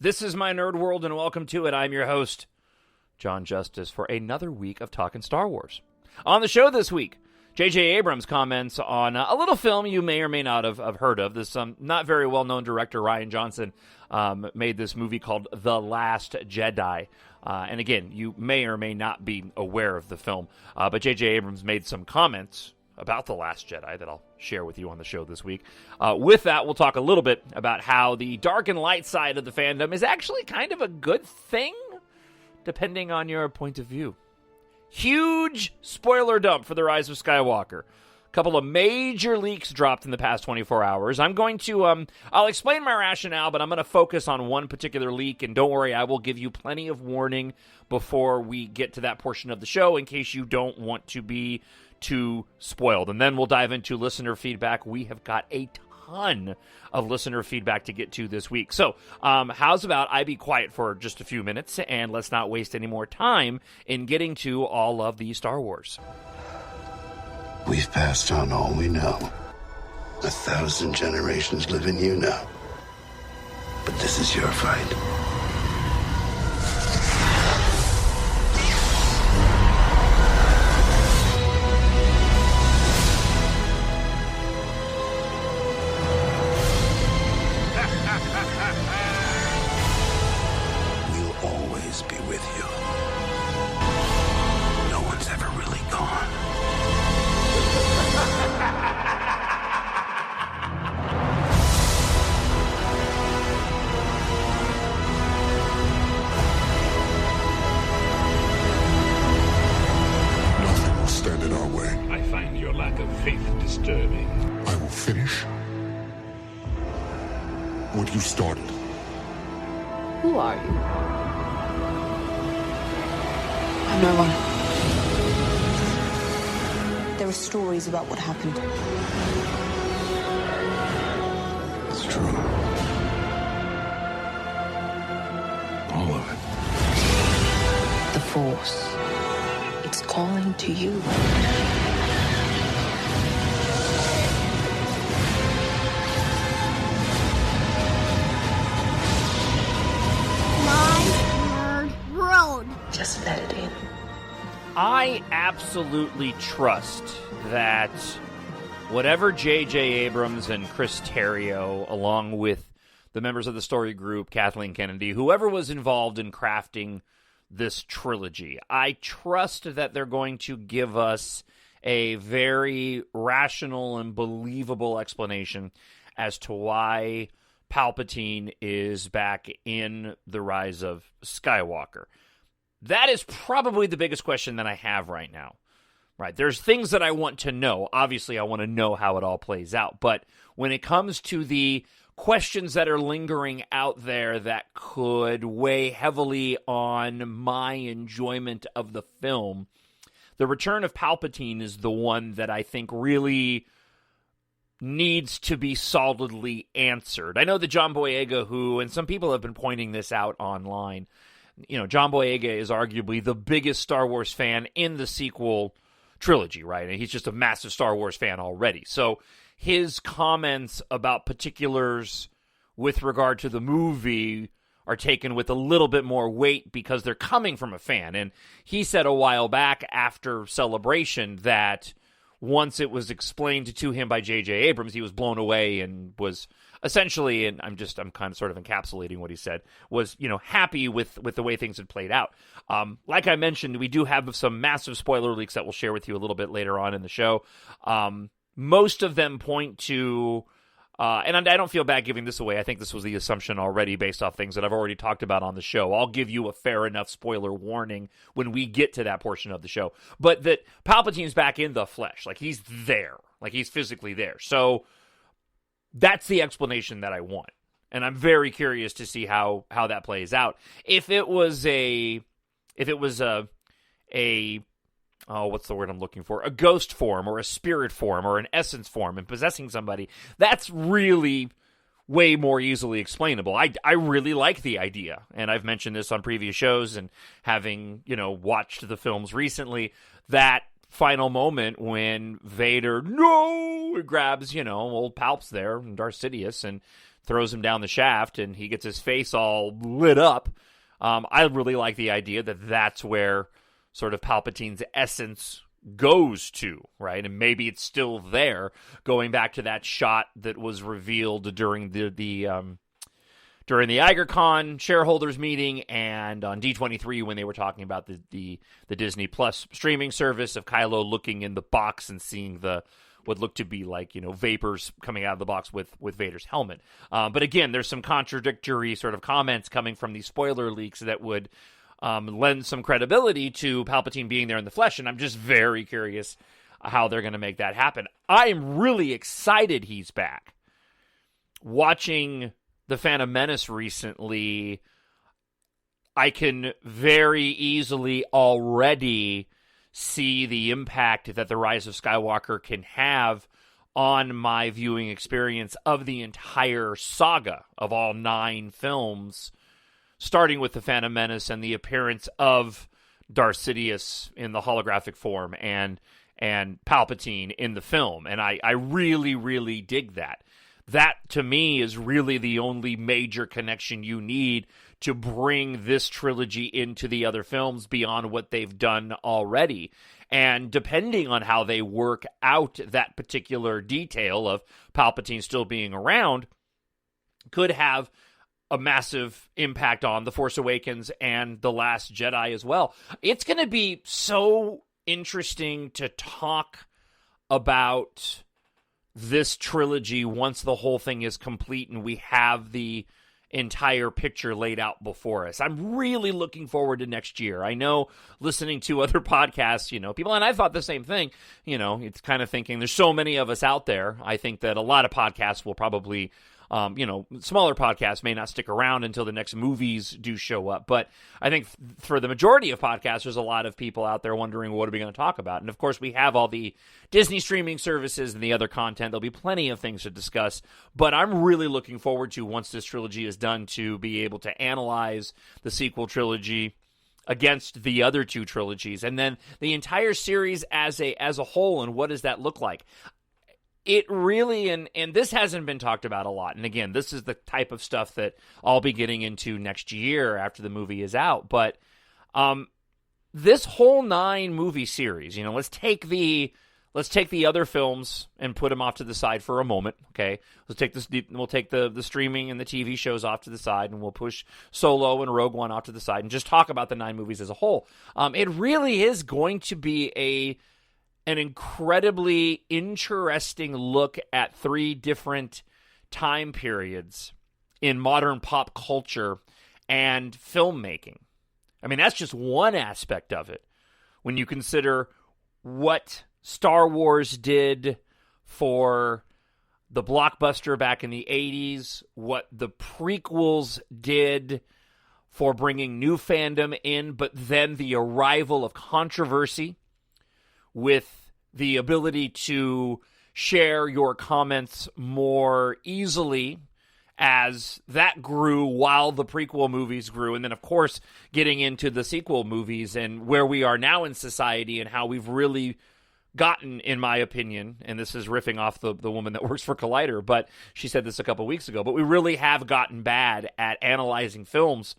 This is my nerd world, and welcome to it. I'm your host, Jon Justice, for another week of talking Star Wars. On the show this week, J.J. Abrams comments on a little film you may or may not have heard of. This not very well-known director, Rian Johnson, made this movie called The Last Jedi. And again, you may or may not be aware of the film, but J.J. Abrams made some comments about The Last Jedi that I'll share with you on the show this week. With that, we'll talk a little bit about how the dark and light side of the fandom is actually kind of a good thing, depending on your point of view. Huge spoiler dump for the Rise of Skywalker. A couple of major leaks dropped in the past 24 hours. I'm going to, I'll explain my rationale, but I'm going to focus on one particular leak, and don't worry, I will give you plenty of warning before we get to that portion of the show in case you don't want to be too spoiled. And then we'll dive into listener feedback. We have got a ton of listener feedback to get to this week. So, how's about I be quiet for just a few minutes, and let's not waste any more time in getting to all of the Star Wars. We've passed on all we know. 1,000 generations live in you now. But this is your fight. We'll always be with you. No one's ever really gone. Nothing will stand in our way. I find your lack of faith disturbing. I will finish what you started. Who are you? I'm no one. There are stories about what happened. It's true. All of it. The Force. It's calling to you. My nerd world. Just let it in. I absolutely trust that whatever J.J. Abrams and Chris Terrio, along with the members of the story group, Kathleen Kennedy, whoever was involved in crafting this trilogy, I trust that they're going to give us a very rational and believable explanation as to why Palpatine is back in The Rise of Skywalker. That is probably the biggest question that I have right now. Right, there's things that I want to know. Obviously, I want to know how it all plays out. But when it comes to the questions that are lingering out there that could weigh heavily on my enjoyment of the film, the return of Palpatine is the one that I think really needs to be solidly answered. I know that John Boyega, and some people have been pointing this out online, John Boyega is arguably the biggest Star Wars fan in the sequel trilogy, right? And he's just a massive Star Wars fan already. So his comments about particulars with regard to the movie are taken with a little bit more weight because they're coming from a fan. And he said a while back after Celebration that once it was explained to him by J.J. Abrams, he was blown away and was essentially, and I'm kind of sort of encapsulating what he said, was, happy with the way things had played out. Like I mentioned, we do have some massive spoiler leaks that we'll share with you a little bit later on in the show. Most of them point to, and I don't feel bad giving this away. I think this was the assumption already based off things that I've already talked about on the show. I'll give you a fair enough spoiler warning when we get to that portion of the show. But that Palpatine's back in the flesh. Like, he's there. Like, he's physically there. So that's the explanation that I want. And I'm very curious to see how that plays out. If it was a what's the word I'm looking for? A ghost form or a spirit form or an essence form and possessing somebody, that's really way more easily explainable. I really like the idea, and I've mentioned this on previous shows and having, watched the films recently, that final moment when Vader, no, grabs, old Palp's there, Darth Sidious, and throws him down the shaft, and he gets his face all lit up. I really like the idea that that's where sort of Palpatine's essence goes to, right? And maybe it's still there, going back to that shot that was revealed during the IgerCon shareholders meeting and on D23 when they were talking about the Disney Plus streaming service of Kylo looking in the box and seeing what looked to be like, vapors coming out of the box with Vader's helmet. But again, there's some contradictory sort of comments coming from these spoiler leaks that would lend some credibility to Palpatine being there in the flesh, and I'm just very curious how they're going to make that happen. I am really excited he's back. Watching The Phantom Menace recently, I can very easily already see the impact that the Rise of Skywalker can have on my viewing experience of the entire saga of all 9 films, starting with The Phantom Menace and the appearance of Darth Sidious in the holographic form and Palpatine in the film. And I really, really dig that. That, to me, is really the only major connection you need to bring this trilogy into the other films beyond what they've done already. And depending on how they work out that particular detail of Palpatine still being around, could have a massive impact on The Force Awakens and The Last Jedi as well. It's going to be so interesting to talk about this trilogy once the whole thing is complete and we have the entire picture laid out before us. I'm really looking forward to next year. I know, listening to other podcasts, people, and I thought the same thing, it's kind of thinking there's so many of us out there. I think that a lot of podcasts will probably smaller podcasts may not stick around until the next movies do show up. But I think for the majority of podcasts, there's a lot of people out there wondering, what are we going to talk about? And of course, we have all the Disney streaming services and the other content. There'll be plenty of things to discuss. But I'm really looking forward to, once this trilogy is done, to be able to analyze the sequel trilogy against the other 2 trilogies, and then the entire series as a whole, and what does that look like? It really, and this hasn't been talked about a lot, and again, this is the type of stuff that I'll be getting into next year after the movie is out, but this whole 9 movie series, let's take the other films and put them off to the side for a moment, okay? We'll take the streaming and the TV shows off to the side, and we'll push Solo and Rogue One off to the side and just talk about the 9 movies as a whole. It really is going to be an incredibly interesting look at 3 different time periods in modern pop culture and filmmaking. I mean, that's just one aspect of it. When you consider what Star Wars did for the blockbuster back in the 80s, what the prequels did for bringing new fandom in, but then the arrival of controversy with the ability to share your comments more easily as that grew while the prequel movies grew. And then, of course, getting into the sequel movies and where we are now in society and how we've really gotten, in my opinion, and this is riffing off the woman that works for Collider, but she said this a couple weeks ago, but we really have gotten bad at analyzing films.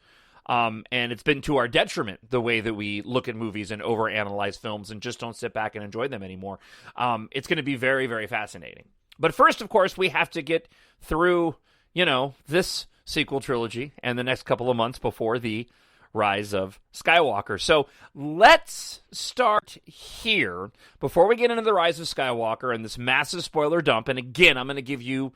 And it's been to our detriment, the way that we look at movies and overanalyze films and just don't sit back and enjoy them anymore. It's going to be very, very fascinating. But first, of course, we have to get through, this sequel trilogy and the next couple of months before the Rise of Skywalker. So let's start here before we get into the Rise of Skywalker and this massive spoiler dump. And again, I'm going to give you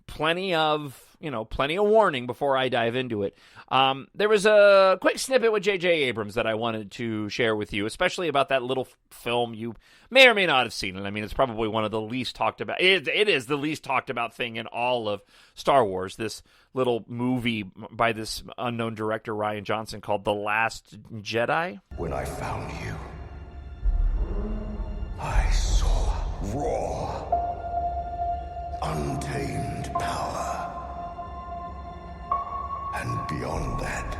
plenty of warning before I dive into it. There was a quick snippet with J.J. Abrams that I wanted to share with you, especially about that little film. You may or may not have seen it. I mean, it's probably one of the least talked about. It is the least talked about thing in all of Star Wars, this little movie by this unknown director, Rian Johnson, called The Last Jedi. When I found you, I saw raw, untamed power. And beyond that,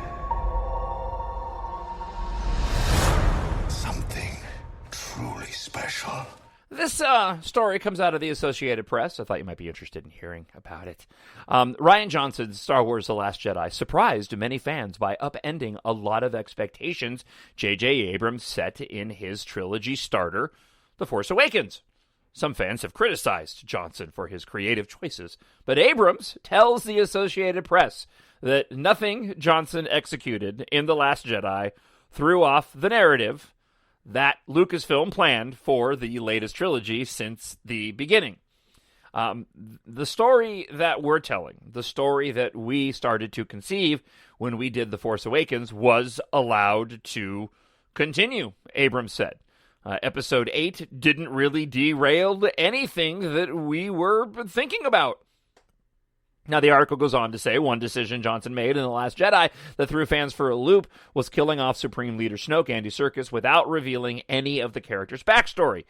something truly special. shall. This story comes out of the Associated Press. I thought you might be interested in hearing about it. Rian Johnson's Star Wars The Last Jedi surprised many fans by upending a lot of expectations J.J. Abrams set in his trilogy starter, The Force Awakens. Some fans have criticized Johnson for his creative choices, but Abrams tells the Associated Press that nothing Johnson executed in The Last Jedi threw off the narrative that Lucasfilm planned for the latest trilogy since the beginning. The story that we're telling, the story that we started to conceive when we did The Force Awakens, was allowed to continue, Abrams said. Episode 8 didn't really derail anything that we were thinking about. Now, the article goes on to say one decision Johnson made in The Last Jedi that threw fans for a loop was killing off Supreme Leader Snoke, Andy Serkis, without revealing any of the character's backstory.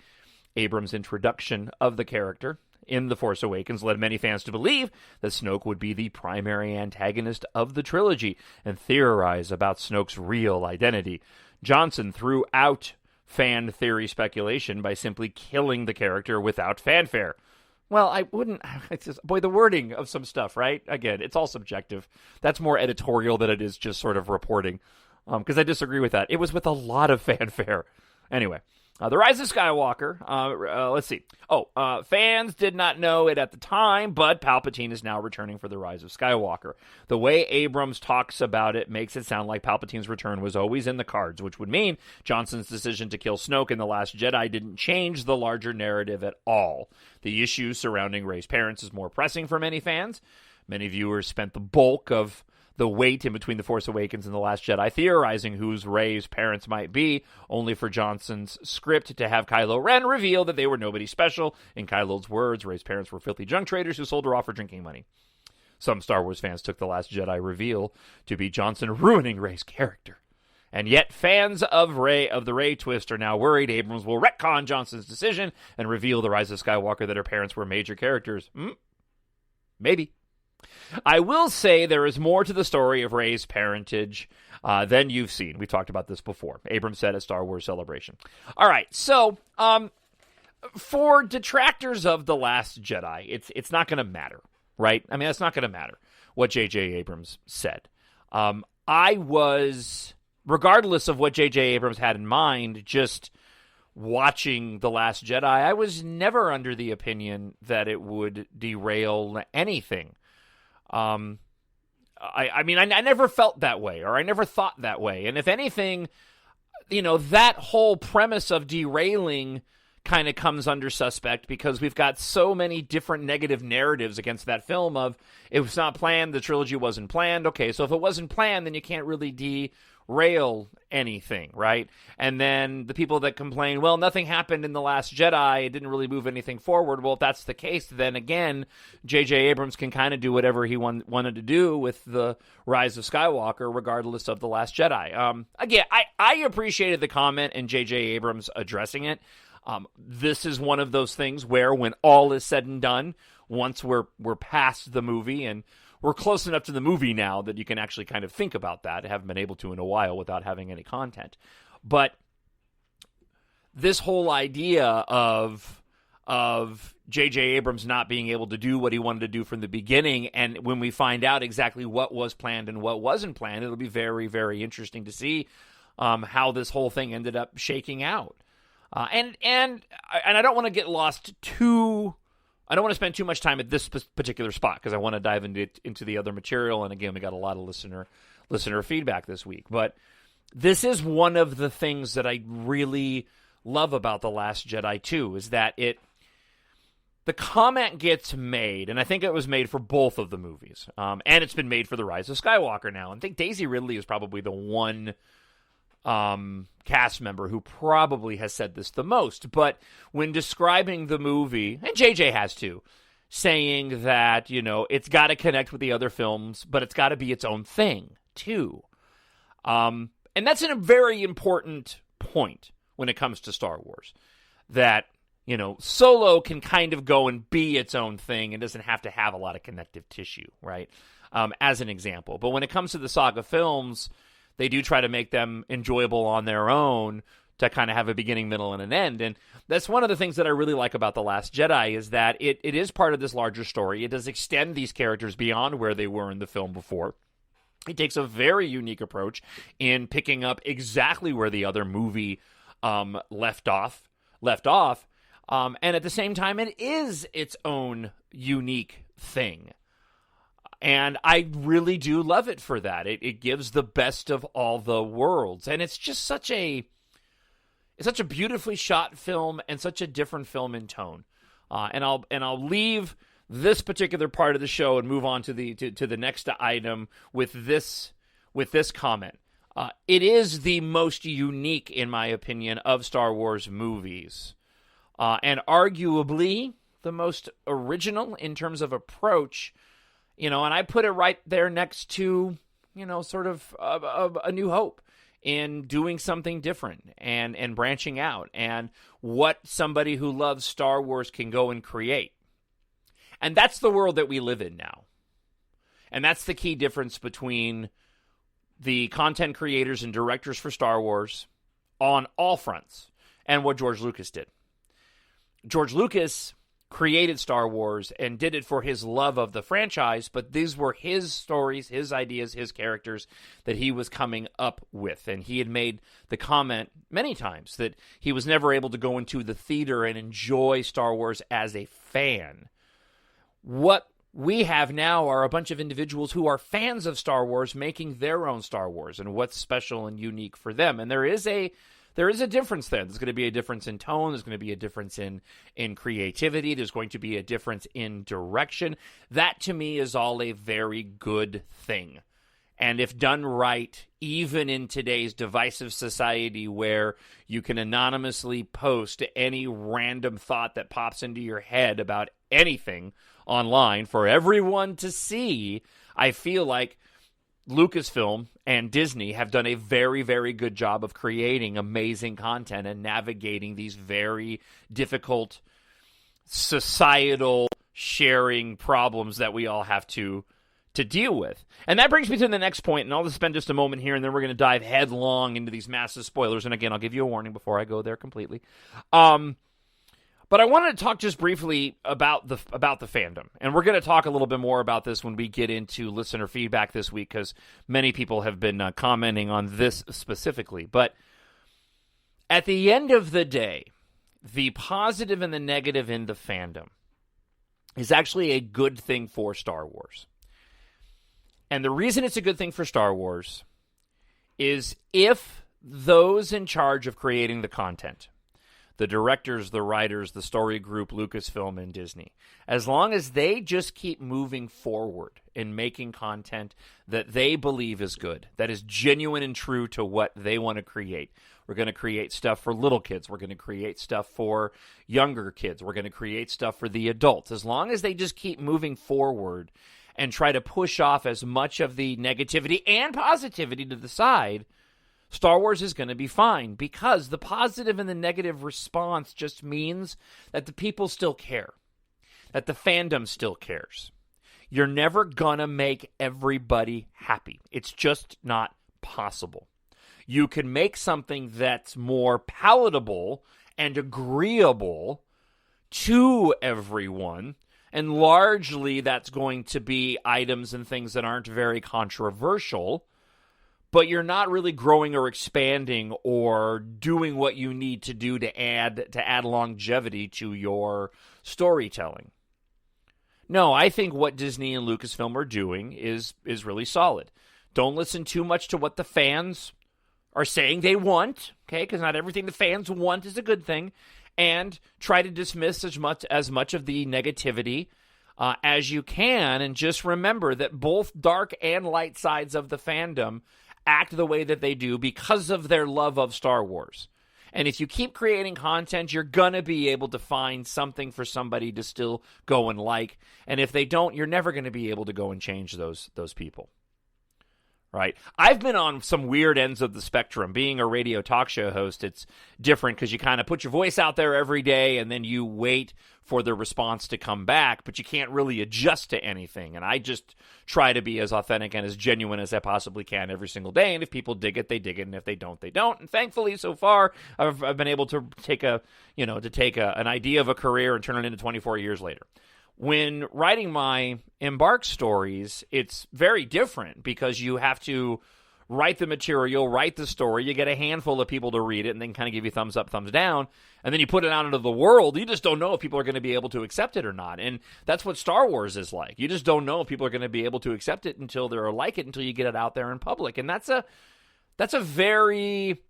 Abrams' introduction of the character in The Force Awakens led many fans to believe that Snoke would be the primary antagonist of the trilogy and theorize about Snoke's real identity. Johnson threw out fan theory speculation by simply killing the character without fanfare. Well, I wouldn't. It's just, boy, the wording of some stuff, right? Again, it's all subjective. That's more editorial than it is just sort of reporting. Because I disagree with that. It was with a lot of fanfare. Anyway, The Rise of Skywalker. Let's see. Fans did not know it at the time, but Palpatine is now returning for The Rise of Skywalker. The way Abrams talks about it makes it sound like Palpatine's return was always in the cards, which would mean Johnson's decision to kill Snoke in The Last Jedi didn't change the larger narrative at all. The issue surrounding Rey's parents is more pressing for many fans. Many viewers spent the bulk of the wait in between The Force Awakens and The Last Jedi theorizing whose Rey's parents might be, only for Johnson's script to have Kylo Ren reveal that they were nobody special. In Kylo's words, Rey's parents were filthy junk traders who sold her off for drinking money. Some Star Wars fans took The Last Jedi reveal to be Johnson ruining Rey's character. And yet fans of the Rey twist are now worried Abrams will retcon Johnson's decision and reveal The Rise of Skywalker that her parents were major characters. Maybe. I will say there is more to the story of Rey's parentage than you've seen. We've talked about this before. Abrams said at Star Wars Celebration. All right, so for detractors of The Last Jedi, it's not going to matter, right? I mean, that's not going to matter what J.J. Abrams said. I was, regardless of what J.J. Abrams had in mind, just watching The Last Jedi, I was never under the opinion that it would derail anything. I mean, I never felt that way, or I never thought that way. And if anything, that whole premise of derailing kind of comes under suspect because we've got so many different negative narratives against that film of, it was not planned, the trilogy wasn't planned. Okay, so if it wasn't planned, then you can't really derail anything, right? And then the people that complain, well, nothing happened in The Last Jedi, it didn't really move anything forward. Well, if that's the case, then again, J.J. Abrams can kind of do whatever he wanted to do with The Rise of Skywalker, regardless of The Last Jedi. Again, I appreciated the comment and J.J. Abrams addressing it. This is one of those things where when all is said and done, once we're past the movie, and we're close enough to the movie now that you can actually kind of think about that. I haven't been able to in a while without having any content. But this whole idea of J.J. Abrams not being able to do what he wanted to do from the beginning, and when we find out exactly what was planned and what wasn't planned, it'll be very, very interesting to see how this whole thing ended up shaking out. And I don't want to get lost I don't want to spend too much time at this particular spot because I want to dive into the other material. And again, we got a lot of listener feedback this week. But this is one of the things that I really love about The Last Jedi too, is that the comment gets made, and I think it was made for both of the movies, and it's been made for The Rise of Skywalker now. And I think Daisy Ridley is probably the one cast member who probably has said this the most, but when describing the movie, and JJ has too, saying that, it's got to connect with the other films, but it's got to be its own thing too. And that's a very important point when it comes to Star Wars, that, Solo can kind of go and be its own thing and doesn't have to have a lot of connective tissue, right? As an example. But when it comes to the saga films, they do try to make them enjoyable on their own to kind of have a beginning, middle, and an end. And that's one of the things that I really like about The Last Jedi is that it is part of this larger story. It does extend these characters beyond where they were in the film before. It takes a very unique approach in picking up exactly where the other movie left off. And at the same time, it is its own unique thing. And I really do love it for that. It gives the best of all the worlds. And it's just such a beautifully shot film and such a different film in tone. And I'll leave this particular part of the show and move on to the next item with this comment. It is the most unique, in my opinion, of Star Wars movies. And arguably the most original in terms of approach. And I put it right there next to, sort of A New Hope in doing something different and branching out and what somebody who loves Star Wars can go and create. And that's the world that we live in now. And that's the key difference between the content creators and directors for Star Wars on all fronts and what George Lucas did. George Lucas created Star Wars and did it for his love of the franchise, but these were his stories, his ideas, his characters that he was coming up with. And he had made the comment many times that he was never able to go into the theater and enjoy Star Wars as a fan. What we have now are a bunch of individuals who are fans of Star Wars making their own Star Wars and what's special and unique for them. And there is a difference there. There's going to be a difference in tone. There's going to be a difference in creativity. There's going to be a difference in direction. That, to me, is all a very good thing. And if done right, even in today's divisive society where you can anonymously post any random thought that pops into your head about anything online for everyone to see, I feel like Lucasfilm and Disney have done a very, very good job of creating amazing content and navigating these very difficult societal sharing problems that we all have to deal with. And that brings me to the next point, and I'll just spend just a moment here, and then we're going to dive headlong into these massive spoilers. And again, I'll give you a warning before I go there completely. But I wanted to talk just briefly about the fandom. And we're going to talk a little bit more about this when we get into listener feedback this week, because many people have been commenting on this specifically. But at the end of the day, the positive and the negative in the fandom is actually a good thing for Star Wars. And the reason it's a good thing for Star Wars is if those in charge of creating the content, the directors, the writers, the story group, Lucasfilm, and Disney, as long as they just keep moving forward in making content that they believe is good, that is genuine and true to what they want to create. We're going to create stuff for little kids. We're going to create stuff for younger kids. We're going to create stuff for the adults. As long as they just keep moving forward and try to push off as much of the negativity and positivity to the side, Star Wars is going to be fine, because the positive and the negative response just means that the people still care, that the fandom still cares. You're never going to make everybody happy. It's just not possible. You can make something that's more palatable and agreeable to everyone, and largely that's going to be items and things that aren't very controversial, but you're not really growing or expanding or doing what you need to do to add longevity to your storytelling. No, I think what Disney and Lucasfilm are doing is really solid. Don't listen too much to what the fans are saying they want, okay? Because not everything the fans want is a good thing. And try to dismiss as much of the negativity as you can. And just remember that both dark and light sides of the fandom act the way that they do because of their love of Star Wars. And if you keep creating content, you're going to be able to find something for somebody to still go and like. And if they don't, you're never going to be able to go and change those people. right? I've been on some weird ends of the spectrum. Being a radio talk show host, it's different because you kind of put your voice out there every day and then you wait for the response to come back, but you can't really adjust to anything. And I just try to be as authentic and as genuine as I possibly can every single day. And if people dig it, they dig it. And if they don't, they don't. And thankfully, so far, I've been able to take an idea of a career and turn it into 24 years later. When writing my EMBARK stories, it's very different because you have to write the material, write the story, you get a handful of people to read it and then kind of give you thumbs up, thumbs down, and then you put it out into the world. You just don't know if people are going to be able to accept it or not. And that's what Star Wars is like. You just don't know if people are going to be able to accept it until they're like it, until you get it out there in public. And that's a very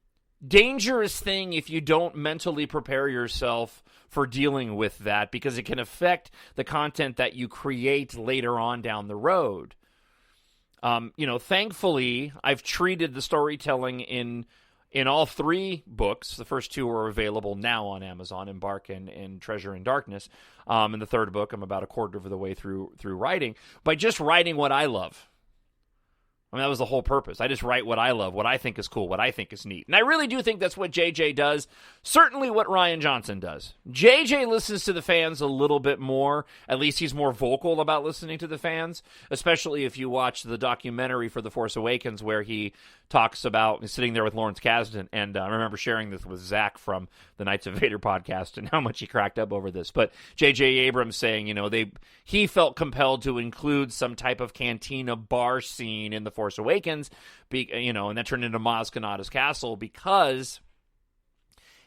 dangerous thing if you don't mentally prepare yourself for dealing with that, because it can affect the content that you create later on down the road. Thankfully, I've treated the storytelling in all three books. The first two are available now on Amazon, EMBARK and Treasure in Darkness. In the third book, I'm about a quarter of the way through writing, by just writing what I love. I mean, that was the whole purpose. I just write what I love, what I think is cool, what I think is neat. And I really do think that's what JJ does, certainly what Rian Johnson does. JJ listens to the fans a little bit more. At least he's more vocal about listening to the fans, especially if you watch the documentary for The Force Awakens where he talks about sitting there with Lawrence Kasdan. And I remember sharing this with Zach from the Knights of Vader podcast and how much he cracked up over this. But J.J. Abrams saying, he felt compelled to include some type of cantina bar scene in The Force Awakens, and that turned into Maz Kanata's castle, because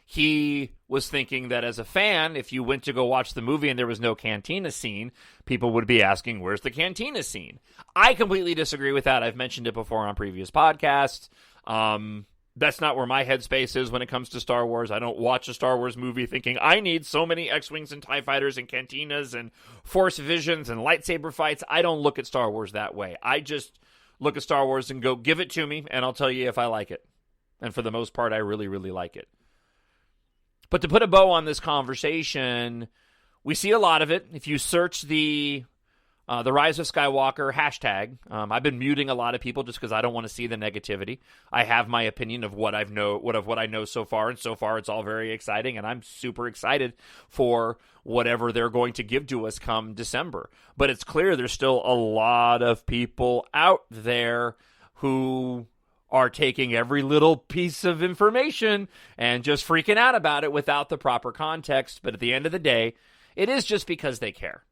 he was thinking that as a fan, if you went to go watch the movie and there was no cantina scene, people would be asking, where's the cantina scene? I completely disagree with that. I've mentioned it before on previous podcasts. That's not where my headspace is when it comes to Star Wars. I don't watch a Star Wars movie thinking, I need so many X-Wings and TIE Fighters and cantinas and Force visions and lightsaber fights. I don't look at Star Wars that way. I just look at Star Wars and go, give it to me, and I'll tell you if I like it. And for the most part, I really, really like it. But to put a bow on this conversation, we see a lot of it. If you search the Rise of Skywalker hashtag, I've been muting a lot of people just because I don't want to see the negativity. I have my opinion of what I know so far, and so far it's all very exciting, and I'm super excited for whatever they're going to give to us come December. But it's clear there's still a lot of people out there who are taking every little piece of information and just freaking out about it without the proper context. But at the end of the day, it is just because they care.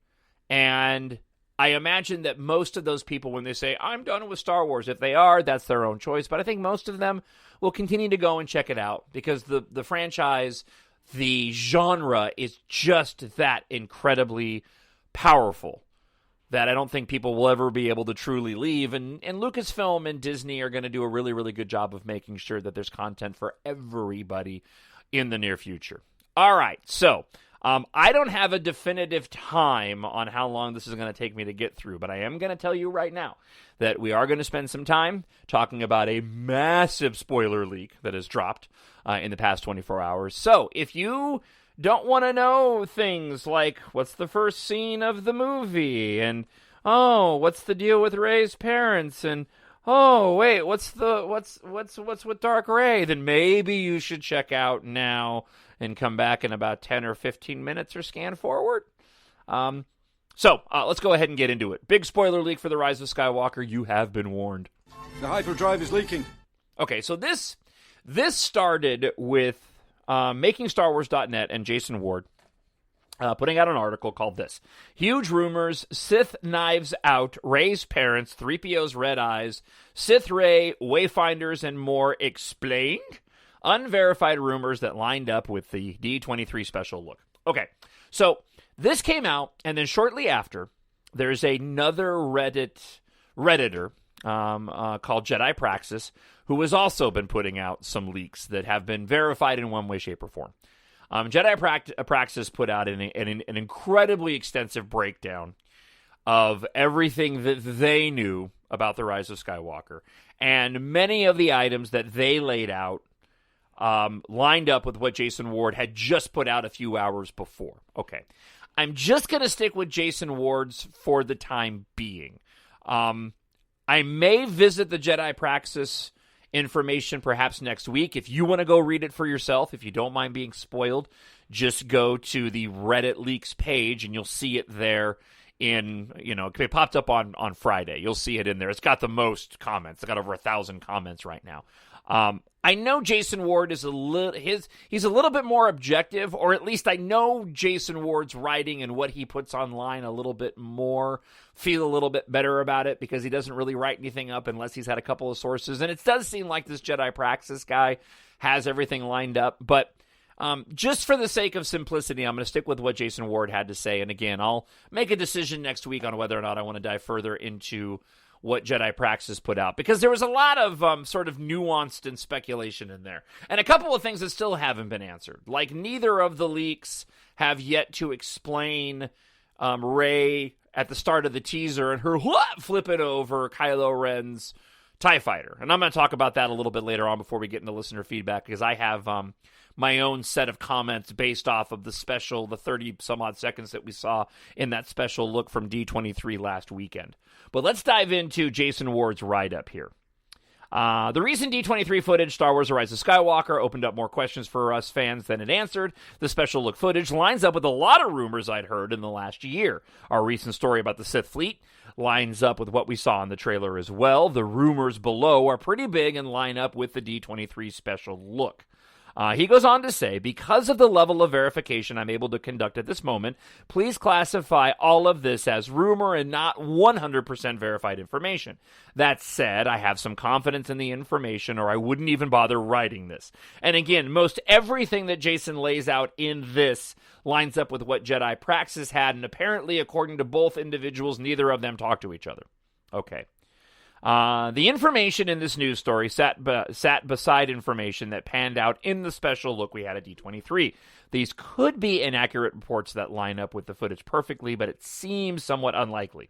And I imagine that most of those people, when they say, I'm done with Star Wars, if they are, that's their own choice. But I think most of them will continue to go and check it out because the franchise, the genre is just that incredibly powerful that I don't think people will ever be able to truly leave. And Lucasfilm and Disney are going to do a really, really good job of making sure that there's content for everybody in the near future. All right, so I don't have a definitive time on how long this is going to take me to get through, but I am going to tell you right now that we are going to spend some time talking about a massive spoiler leak that has dropped in the past 24 hours. So if you don't want to know things like what's the first scene of the movie, and what's the deal with Rey's parents, and wait, what's with Dark Rey, then maybe you should check out now and come back in about 10 or 15 minutes or scan forward. So let's go ahead and get into it. Big spoiler leak for The Rise of Skywalker. You have been warned. The hyperdrive is leaking. Okay, so this started with MakingStarWars.net and Jason Ward putting out an article called this: Huge rumors, Sith knives out, Rey's parents, 3PO's red eyes, Sith Rey, Wayfinders, and more explained. Unverified rumors that lined up with the D23 special look. Okay, so this came out, and then shortly after, there's another Redditor called Jedi Praxis, who has also been putting out some leaks that have been verified in one way, shape, or form. Jedi Praxis put out an incredibly extensive breakdown of everything that they knew about The Rise of Skywalker, and many of the items that they laid out lined up with what Jason Ward had just put out a few hours before. Okay, I'm just going to stick with Jason Ward's for the time being. I may visit the Jedi Praxis information perhaps next week. If you want to go read it for yourself, if you don't mind being spoiled, just go to the Reddit leaks page and you'll see it there it popped up on Friday. You'll see it in there. It's got the most comments. It's got over 1,000 comments right now. I know Jason Ward is he's a little bit more objective, or at least I know Jason Ward's writing and what he puts online a little bit more, feel a little bit better about it, because he doesn't really write anything up unless he's had a couple of sources. And it does seem like this Jedi Praxis guy has everything lined up, but just for the sake of simplicity, I'm going to stick with what Jason Ward had to say. And again, I'll make a decision next week on whether or not I want to dive further into what Jedi Praxis put out, because there was a lot of sort of nuanced and speculation in there. And a couple of things that still haven't been answered. Like, neither of the leaks have yet to explain Rey at the start of the teaser and her flipping over Kylo Ren's TIE Fighter. And I'm going to talk about that a little bit later on before we get into listener feedback, because I have my own set of comments based off of the 30-some-odd seconds that we saw in that special look from D23 last weekend. But let's dive into Jason Ward's write-up here. The recent D23 footage, Star Wars: The Rise of Skywalker, opened up more questions for us fans than it answered. The special look footage lines up with a lot of rumors I'd heard in the last year. Our recent story about the Sith fleet lines up with what we saw in the trailer as well. The rumors below are pretty big and line up with the D23 special look. He goes on to say, because of the level of verification I'm able to conduct at this moment, please classify all of this as rumor and not 100% verified information. That said, I have some confidence in the information, or I wouldn't even bother writing this. And again, most everything that Jason lays out in this lines up with what Jedi Praxis had, and apparently, according to both individuals, neither of them talk to each other. Okay. The information in this news story sat beside information that panned out in the special look we had at D23. These could be inaccurate reports that line up with the footage perfectly, but it seems somewhat unlikely.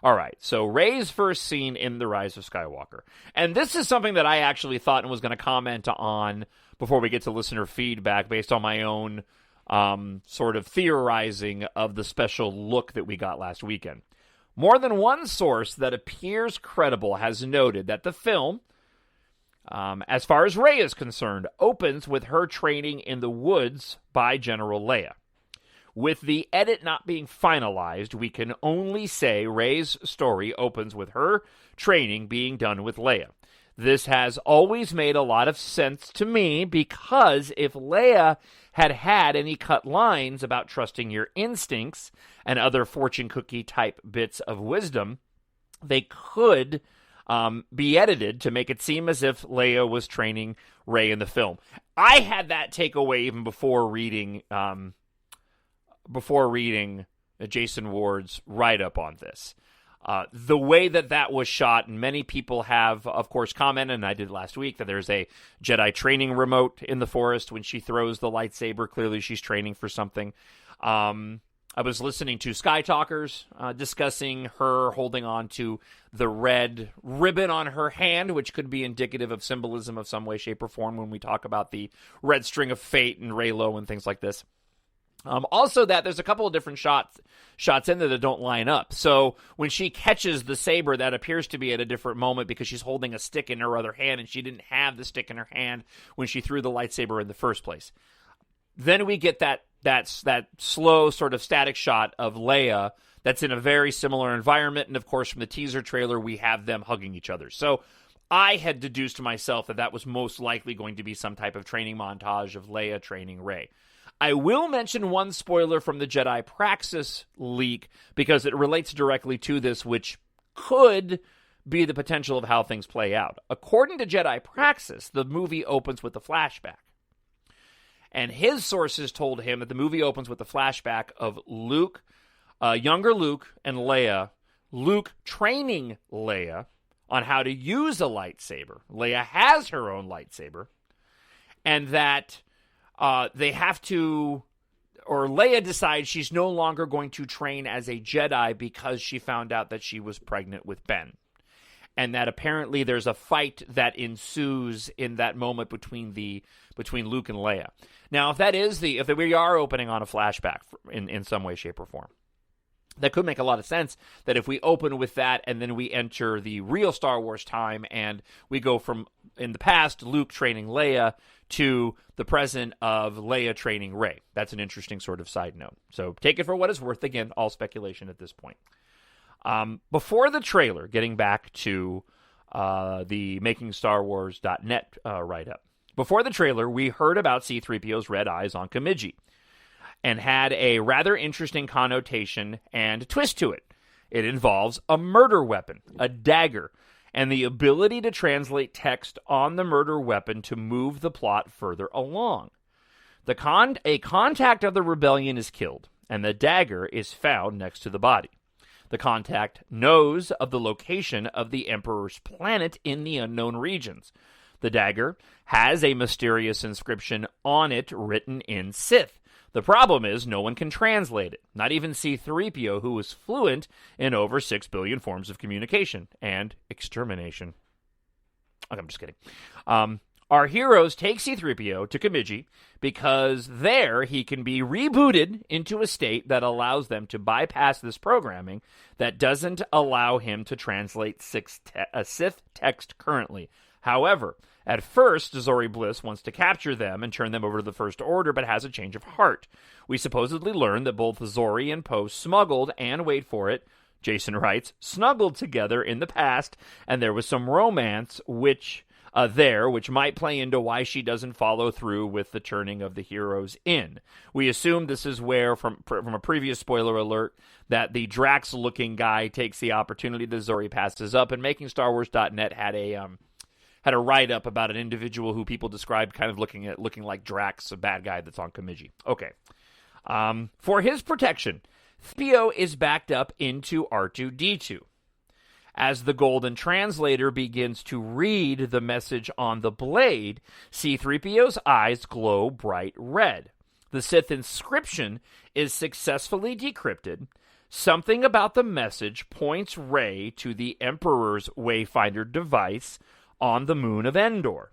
All right, so Rey's first scene in The Rise of Skywalker. And this is something that I actually thought and was going to comment on before we get to listener feedback based on my own sort of theorizing of the special look that we got last weekend. More than one source that appears credible has noted that the film, as far as Rey is concerned, opens with her training in the woods by General Leia. With the edit not being finalized, we can only say Rey's story opens with her training being done with Leia. This has always made a lot of sense to me, because if Leia had any cut lines about trusting your instincts and other fortune cookie type bits of wisdom, they could be edited to make it seem as if Leia was training Rey in the film. I had that takeaway even before reading Jason Ward's write-up on this. The way that was shot, and many people have, of course, commented, and I did last week, that there's a Jedi training remote in the forest when she throws the lightsaber. Clearly, she's training for something. I was listening to Sky Talkers discussing her holding on to the red ribbon on her hand, which could be indicative of symbolism of some way, shape, or form when we talk about the red string of fate and Reylo and things like this. Also, that there's a couple of different shots in there that don't line up. So when she catches the saber, that appears to be at a different moment because she's holding a stick in her other hand, and she didn't have the stick in her hand when she threw the lightsaber in the first place. Then we get that slow sort of static shot of Leia that's in a very similar environment, and of course from the teaser trailer we have them hugging each other. So I had deduced to myself that was most likely going to be some type of training montage of Leia training Rey. I will mention one spoiler from the Jedi Praxis leak because it relates directly to this, which could be the potential of how things play out. According to Jedi Praxis, the movie opens with a flashback. And his sources told him that the movie opens with a flashback of Luke, younger Luke and Leia, Luke training Leia on how to use a lightsaber. Leia has her own lightsaber, and that they have to, or Leia decides she's no longer going to train as a Jedi because she found out that she was pregnant with Ben. And that apparently there's a fight that ensues in that moment between Luke and Leia. Now, if we are opening on a flashback in some way, shape, or form, that could make a lot of sense, that if we open with that and then we enter the real Star Wars time and we go from, in the past, Luke training Leia to the present of Leia training Rey. That's an interesting sort of side note. So take it for what it's worth. Again, all speculation at this point. Before the trailer, getting back to the MakingStarWars.net write-up. Before the trailer, we heard about C-3PO's red eyes on Kamiji, and had a rather interesting connotation and twist to it. It involves a murder weapon, a dagger, and the ability to translate text on the murder weapon to move the plot further along. A contact of the rebellion is killed, and the dagger is found next to the body. The contact knows of the location of the Emperor's planet in the unknown regions. The dagger has a mysterious inscription on it written in Sith. The problem is no one can translate it, not even C-3PO, who is fluent in over 6 billion forms of communication and extermination. Okay, I'm just kidding. Our heroes take C-3PO to Kamiji because there he can be rebooted into a state that allows them to bypass this programming that doesn't allow him to translate Sith text currently. However, at first, Zori Bliss wants to capture them and turn them over to the First Order, but has a change of heart. We supposedly learn that both Zori and Poe smuggled, and wait for it, Jason writes, snuggled together in the past, and there was some romance which might play into why she doesn't follow through with the turning of the heroes in. We assume this is where, from a previous spoiler alert, that the Drax-looking guy takes the opportunity that Zori passes up, and MakingStarWars.net had a write-up about an individual who people described kind of looking like Drax, a bad guy that's on Kamiji. Okay. For his protection, C-3PO is backed up into R2-D2. As the Golden Translator begins to read the message on the blade, C-3PO's eyes glow bright red. The Sith inscription is successfully decrypted. Something about the message points Rey to the Emperor's Wayfinder device on the moon of Endor.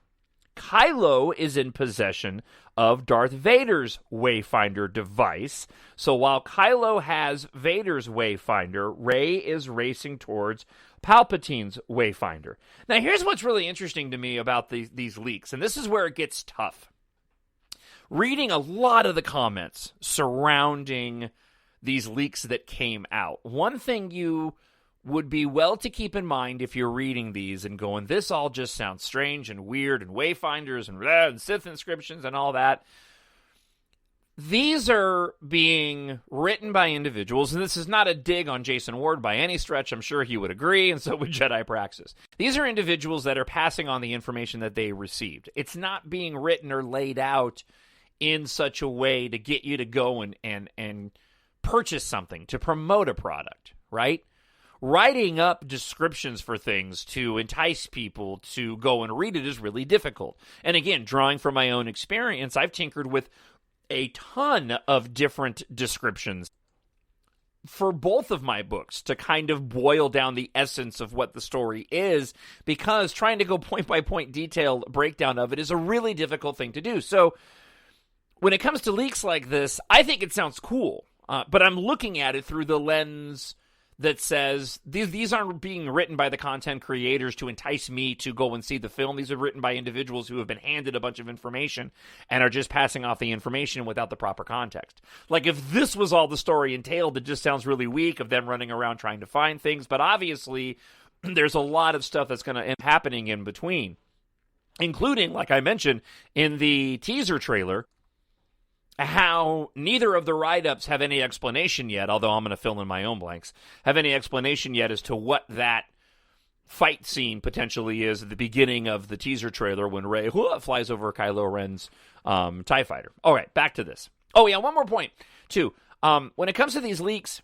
Kylo is in possession of Darth Vader's Wayfinder device, so while Kylo has Vader's Wayfinder, Rey is racing towards Palpatine's Wayfinder. Now, here's what's really interesting to me about these leaks, and this is where it gets tough. Reading a lot of the comments surrounding these leaks that came out, one thing you would be well to keep in mind if you're reading these and going, this all just sounds strange and weird, and Wayfinders and Sith inscriptions and all that. These are being written by individuals, and this is not a dig on Jason Ward by any stretch. I'm sure he would agree, and so would Jedi Praxis. These are individuals that are passing on the information that they received. It's not being written or laid out in such a way to get you to go and purchase something, to promote a product, right? Writing up descriptions for things to entice people to go and read it is really difficult. And again, drawing from my own experience, I've tinkered with a ton of different descriptions for both of my books to kind of boil down the essence of what the story is, because trying to go point-by-point detailed breakdown of it is a really difficult thing to do. So when it comes to leaks like this, I think it sounds cool, but I'm looking at it through the lens that says these aren't being written by the content creators to entice me to go and see the film. These are written by individuals who have been handed a bunch of information and are just passing off the information without the proper context. Like, if this was all the story entailed, it just sounds really weak of them running around trying to find things. But obviously, there's a lot of stuff that's going to end happening in between, including, like I mentioned, in the teaser trailer, how neither of the write-ups have any explanation yet, although I'm going to fill in my own blanks, have any explanation yet as to what that fight scene potentially is at the beginning of the teaser trailer when Rey flies over Kylo Ren's TIE fighter. All right, back to this. Oh, yeah, one more point, too. When it comes to these leaks,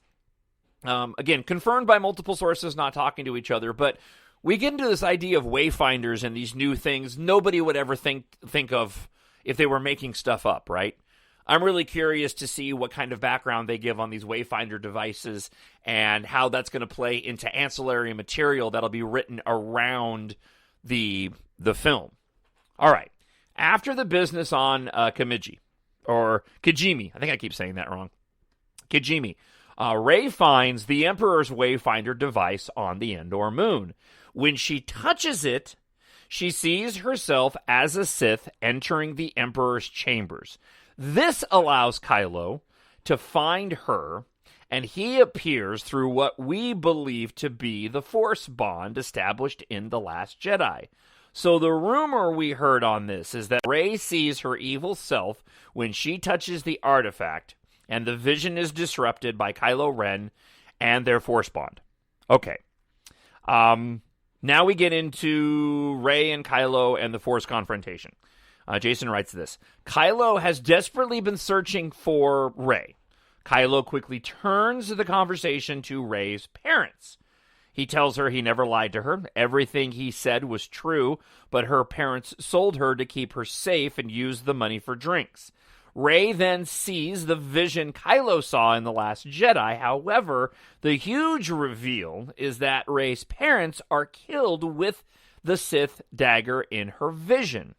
again, confirmed by multiple sources not talking to each other, but we get into this idea of Wayfinders and these new things nobody would ever think of if they were making stuff up, right? I'm really curious to see what kind of background they give on these Wayfinder devices and how that's going to play into ancillary material that'll be written around the film. All right. After the business on Kijimi, I think I keep saying that wrong. Kijimi. Rey finds the Emperor's Wayfinder device on the Endor moon. When she touches it, she sees herself as a Sith entering the Emperor's chambers. This allows Kylo to find her, and he appears through what we believe to be the Force bond established in The Last Jedi. So the rumor we heard on this is that Rey sees her evil self when she touches the artifact, and the vision is disrupted by Kylo Ren and their Force bond. Okay. Now we get into Rey and Kylo and the Force confrontation. Jason writes this. Kylo has desperately been searching for Rey. Kylo quickly turns the conversation to Rey's parents. He tells her he never lied to her. Everything he said was true, but her parents sold her to keep her safe and used the money for drinks. Rey then sees the vision Kylo saw in The Last Jedi. However, the huge reveal is that Rey's parents are killed with the Sith dagger in her vision.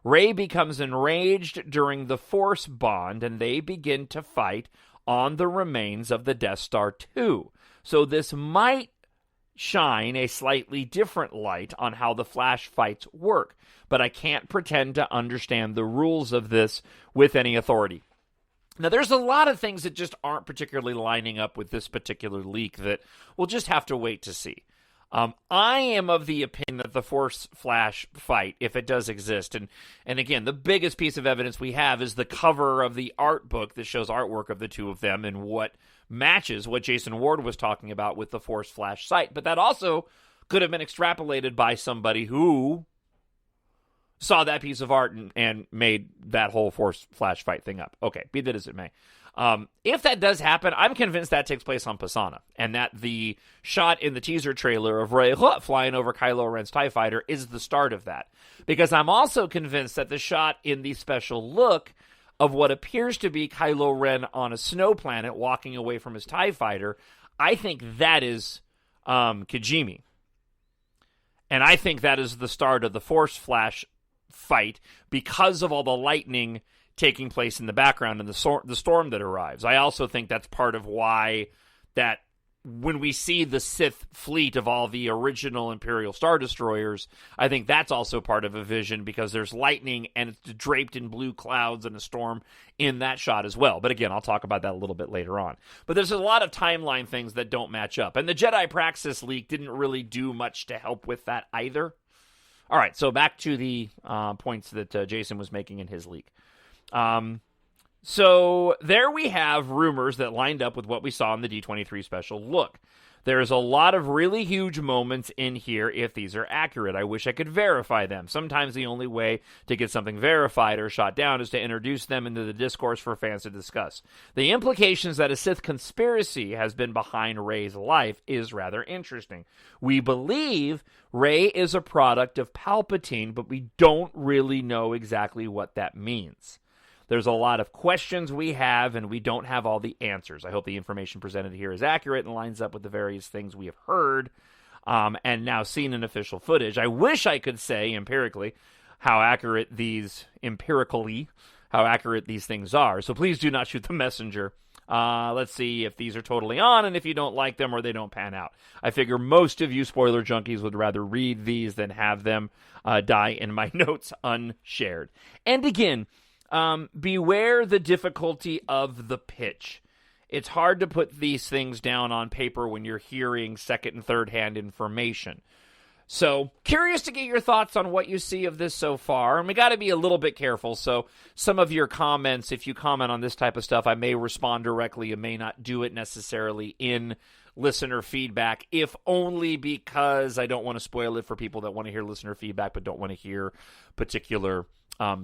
Rey becomes enraged during the Force bond, and they begin to fight on the remains of the Death Star 2. So this might shine a slightly different light on how the Flash fights work, but I can't pretend to understand the rules of this with any authority. Now, there's a lot of things that just aren't particularly lining up with this particular leak that we'll just have to wait to see. I am of the opinion that the Force Flash fight, if it does exist, and again, the biggest piece of evidence we have is the cover of the art book that shows artwork of the two of them and what matches what Jason Ward was talking about with the Force Flash sight. But that also could have been extrapolated by somebody who saw that piece of art and made that whole Force Flash fight thing up. Okay, be that as it may. If that does happen, I'm convinced that takes place on Pasaana, and that the shot in the teaser trailer of Rey flying over Kylo Ren's TIE fighter is the start of that. Because I'm also convinced that the shot in the special look of what appears to be Kylo Ren on a snow planet walking away from his TIE fighter, I think that is Kijimi. And I think that is the start of the Force Flash fight because of all the lightning taking place in the background and the storm that arrives. I also think that's part of why that when we see the Sith fleet of all the original Imperial Star Destroyers, I think that's also part of a vision because there's lightning and it's draped in blue clouds and a storm in that shot as well. But again, I'll talk about that a little bit later on. But there's a lot of timeline things that don't match up. And the Jedi Praxis leak didn't really do much to help with that either. All right, so back to the points that Jason was making in his leak. So there we have rumors that lined up with what we saw in the D23 special look. There's a lot of really huge moments in here if these are accurate. I wish I could verify them. Sometimes the only way to get something verified or shot down is to introduce them into the discourse for fans to discuss. The implications that a Sith conspiracy has been behind Rey's life is rather interesting. We believe Rey is a product of Palpatine, but we don't really know exactly what that means. There's a lot of questions we have, and we don't have all the answers. I hope the information presented here is accurate and lines up with the various things we have heard and now seen in official footage. I wish I could say empirically how accurate these things are. So please do not shoot the messenger. Let's see if these are totally on and if you don't like them or they don't pan out. I figure most of you spoiler junkies would rather read these than have them die in my notes unshared. And again, beware the difficulty of the pitch. It's hard to put these things down on paper when you're hearing second and third hand information. So, curious to get your thoughts on what you see of this so far. And we got to be a little bit careful. So, some of your comments, if you comment on this type of stuff, I may respond directly. I may not do it necessarily in listener feedback, if only because I don't want to spoil it for people that want to hear listener feedback but don't want to hear particular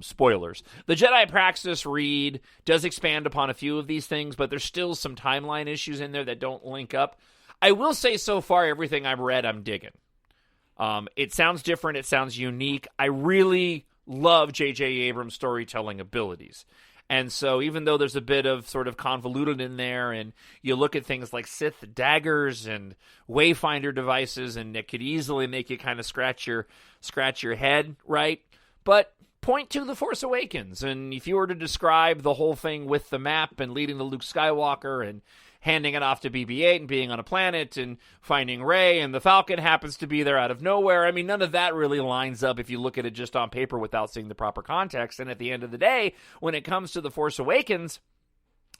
spoilers. The Jedi Praxis read does expand upon a few of these things, but there's still some timeline issues in there that don't link up. I will say so far, everything I've read, I'm digging. It sounds different. It sounds unique. I really love J.J. Abrams' storytelling abilities. And so even though there's a bit of sort of convoluted in there, and you look at things like Sith daggers and Wayfinder devices, and it could easily make you kind of scratch your head, right? But point to The Force Awakens, and if you were to describe the whole thing with the map and leading to Luke Skywalker and handing it off to BB-8 and being on a planet and finding Rey, and the Falcon happens to be there out of nowhere. I mean, none of that really lines up if you look at it just on paper without seeing the proper context. And at the end of the day, when it comes to The Force Awakens,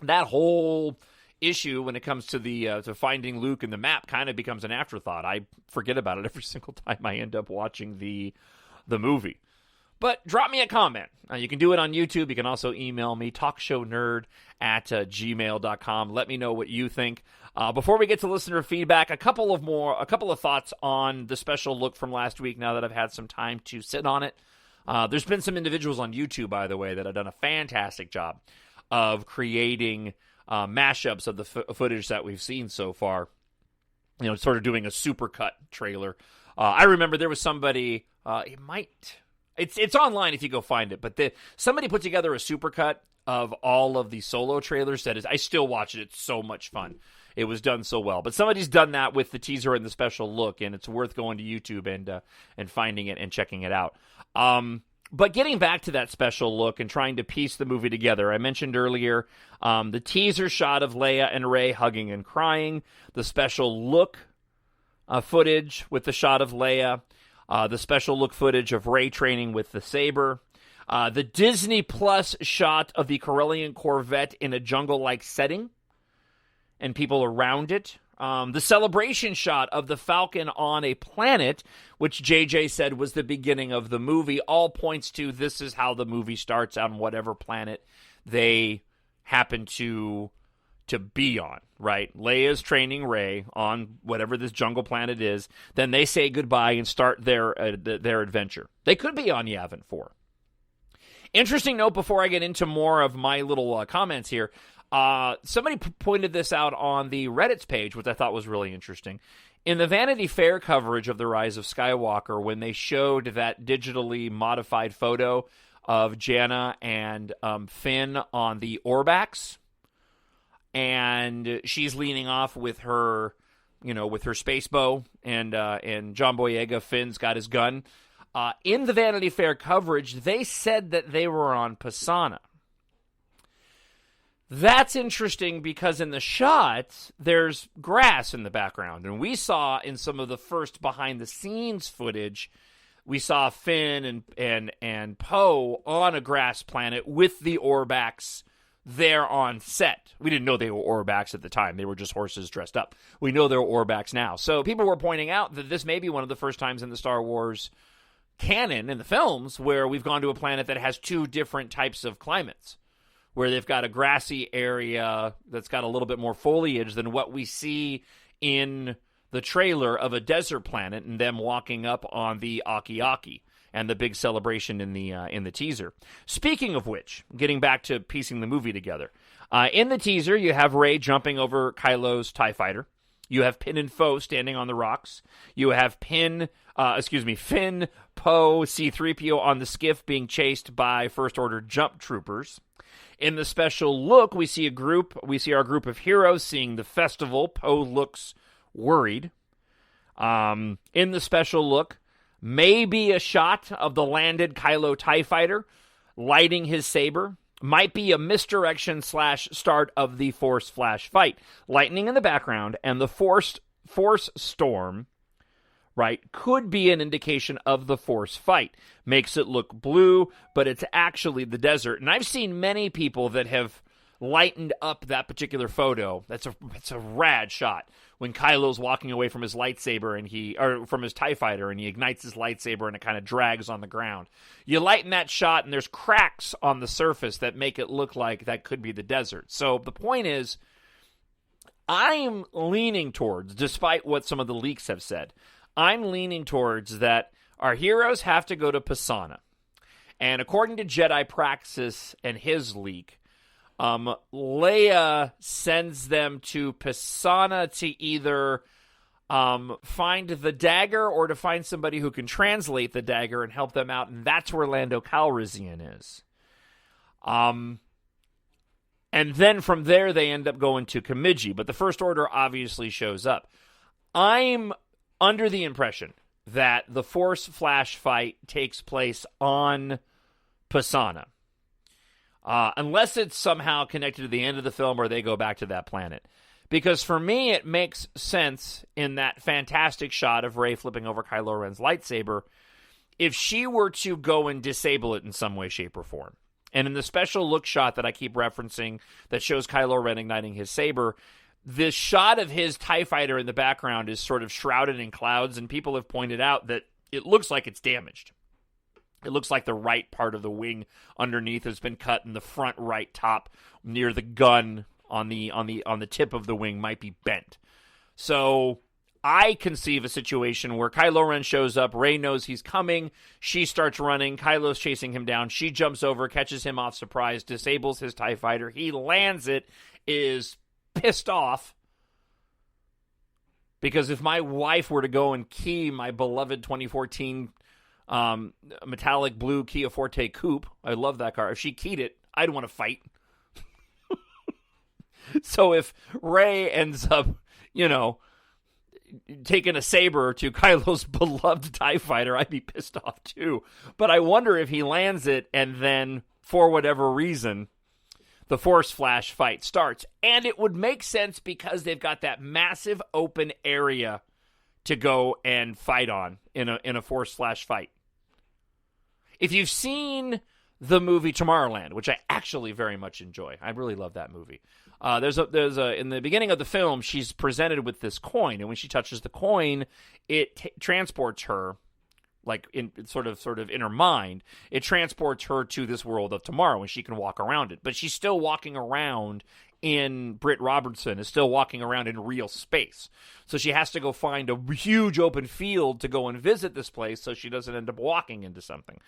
that whole issue when it comes to the to finding Luke in the map kind of becomes an afterthought. I forget about it every single time I end up watching the movie. But drop me a comment. You can do it on YouTube. You can also email me, talkshownerd@gmail.com. Let me know what you think. Before we get to listener feedback, a couple of thoughts on the special look from last week now that I've had some time to sit on it. There's been some individuals on YouTube, by the way, that have done a fantastic job of creating mashups of the footage that we've seen so far. You know, sort of doing a supercut trailer. I remember there was somebody, it's online if you go find it, but somebody put together a supercut of all of the Solo trailers. I still watch it. It's so much fun. It was done so well. But somebody's done that with the teaser and the special look, and it's worth going to YouTube and finding it and checking it out. But getting back to that special look and trying to piece the movie together, I mentioned earlier the teaser shot of Leia and Rey hugging and crying, the special look footage with the shot of Leia, the special look footage of Rey training with the saber, the Disney Plus shot of the Corellian Corvette in a jungle-like setting and people around it, the celebration shot of the Falcon on a planet, which JJ said was the beginning of the movie, all points to this is how the movie starts on whatever planet they happen to be on, right? Leia's training Rey on whatever this jungle planet is. Then they say goodbye and start their adventure. They could be on Yavin 4. Interesting note before I get into more of my little comments here. Somebody pointed this out on the Reddit's page, which I thought was really interesting. In the Vanity Fair coverage of the Rise of Skywalker, when they showed that digitally modified photo of Janna and Finn on the Orbax, and she's leaning off with her, with her space bow, and John Boyega, Finn's got his gun. In the Vanity Fair coverage, they said that they were on Pisana. That's interesting because in the shot, there's grass in the background. And we saw in some of the first behind-the-scenes footage, we saw Finn and Poe on a grass planet with the Orbax there on set. We didn't know they were Orbax at the time. They were just horses dressed up. We know they're Orbax now. So people were pointing out that this may be one of the first times in the Star Wars canon, in the films, where we've gone to a planet that has two different types of climates, where they've got a grassy area that's got a little bit more foliage than what we see in the trailer of a desert planet and them walking up on the Aki-Aki and the big celebration in the teaser. Speaking of which, getting back to piecing the movie together, in the teaser you have Rey jumping over Kylo's TIE fighter. You have Finn and Poe standing on the rocks. You have Finn, Poe, C-3PO on the skiff being chased by First Order jump troopers. In the special look, we see our group of heroes seeing the festival. Poe looks worried. In the special look, maybe a shot of the landed Kylo TIE fighter lighting his saber. Might be a misdirection / start of the Force flash fight. Lightning in the background and the Force storm, right, could be an indication of the Force fight. Makes it look blue, but it's actually the desert. And I've seen many people that have lightened up that particular photo. It's a rad shot. When Kylo's walking away from his lightsaber or from his TIE fighter, and he ignites his lightsaber and it kind of drags on the ground. You lighten that shot and there's cracks on the surface that make it look like that could be the desert. So the point is, I'm leaning towards, despite what some of the leaks have said, I'm leaning towards that our heroes have to go to Pisana. And according to Jedi Praxis and his leak, Leia sends them to Pisana to either find the dagger or to find somebody who can translate the dagger and help them out, and that's where Lando Calrissian is. And then from there, they end up going to Kamiji, but the First Order obviously shows up. I'm under the impression that the Force flash fight takes place on Pisana. Unless it's somehow connected to the end of the film or they go back to that planet. Because for me, it makes sense in that fantastic shot of Rey flipping over Kylo Ren's lightsaber if she were to go and disable it in some way, shape, or form. And in the special look shot that I keep referencing that shows Kylo Ren igniting his saber, this shot of his TIE fighter in the background is sort of shrouded in clouds, and people have pointed out that it looks like it's damaged. It looks like the right part of the wing underneath has been cut, and the front right top near the gun on the tip of the wing might be bent. So I conceive a situation where Kylo Ren shows up, Rey knows he's coming, she starts running, Kylo's chasing him down, she jumps over, catches him off surprise, disables his TIE fighter, he lands it, is pissed off, because if my wife were to go and key my beloved 2014 metallic blue Kia Forte Coupe, I love that car, if she keyed it, I'd want to fight. So if Rey ends up, taking a saber to Kylo's beloved TIE fighter, I'd be pissed off too. But I wonder if he lands it and then, for whatever reason, the Force Flash fight starts. And it would make sense because they've got that massive open area to go and fight on in a Force Flash fight. If you've seen the movie Tomorrowland, which I actually very much enjoy, I really love that movie. There's a in the beginning of the film, she's presented with this coin, and when she touches the coin, it transports her, like in sort of in her mind, it transports her to this world of tomorrow, and she can walk around it. But she's still walking around Britt Robertson is still walking around in real space. So she has to go find a huge open field to go and visit this place so she doesn't end up walking into something.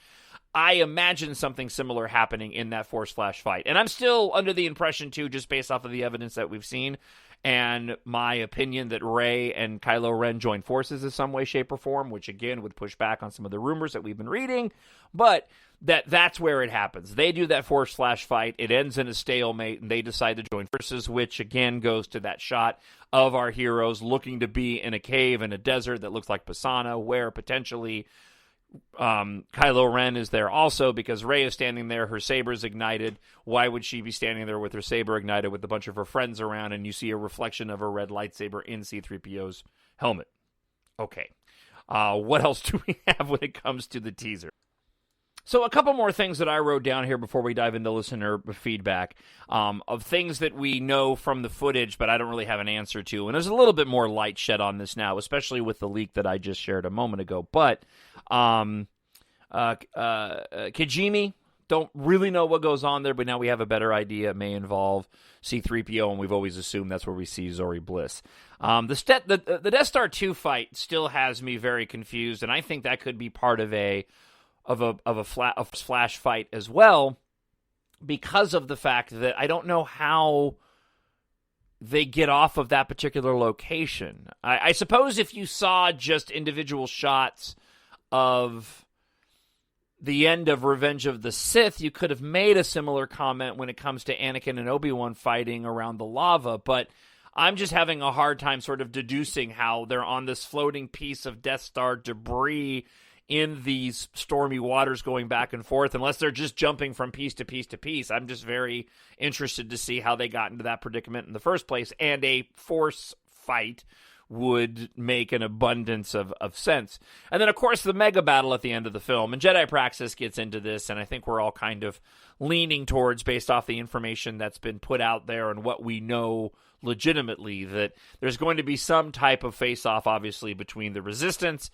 I imagine something similar happening in that Force Flash fight. And I'm still under the impression, too, just based off of the evidence that we've seen and my opinion that Rey and Kylo Ren join forces in some way, shape, or form, which, again, would push back on some of the rumors that we've been reading. But that's where it happens. They do that Force Flash fight. It ends in a stalemate, and they decide to join forces, which, again, goes to that shot of our heroes looking to be in a cave in a desert that looks like Pisana, where potentially Kylo Ren is there also, because Rey is standing there, her saber's ignited. Why would she be standing there with her saber ignited with a bunch of her friends around, and you see a reflection of her red lightsaber in C-3PO's helmet? Okay. What else do we have when it comes to the teaser? So a couple more things that I wrote down here before we dive into listener feedback, of things that we know from the footage, but I don't really have an answer to. And there's a little bit more light shed on this now, especially with the leak that I just shared a moment ago. But Kijimi, don't really know what goes on there, but now we have a better idea. It may involve C-3PO, and we've always assumed that's where we see Zori Bliss. The Death Star 2 fight still has me very confused, and I think that could be part of a flash fight as well, because of the fact that I don't know how they get off of that particular location. I suppose if you saw just individual shots of the end of Revenge of the Sith, you could have made a similar comment when it comes to Anakin and Obi-Wan fighting around the lava, but I'm just having a hard time sort of deducing how they're on this floating piece of Death Star debris in these stormy waters going back and forth, unless they're just jumping from piece to piece to piece. I'm just very interested to see how they got into that predicament in the first place, and a force fight would make an abundance of sense. And then, of course, the mega battle at the end of the film, and Jedi Praxis gets into this, and I think we're all kind of leaning towards, based off the information that's been put out there and what we know legitimately, that there's going to be some type of face-off, obviously, between the Resistance,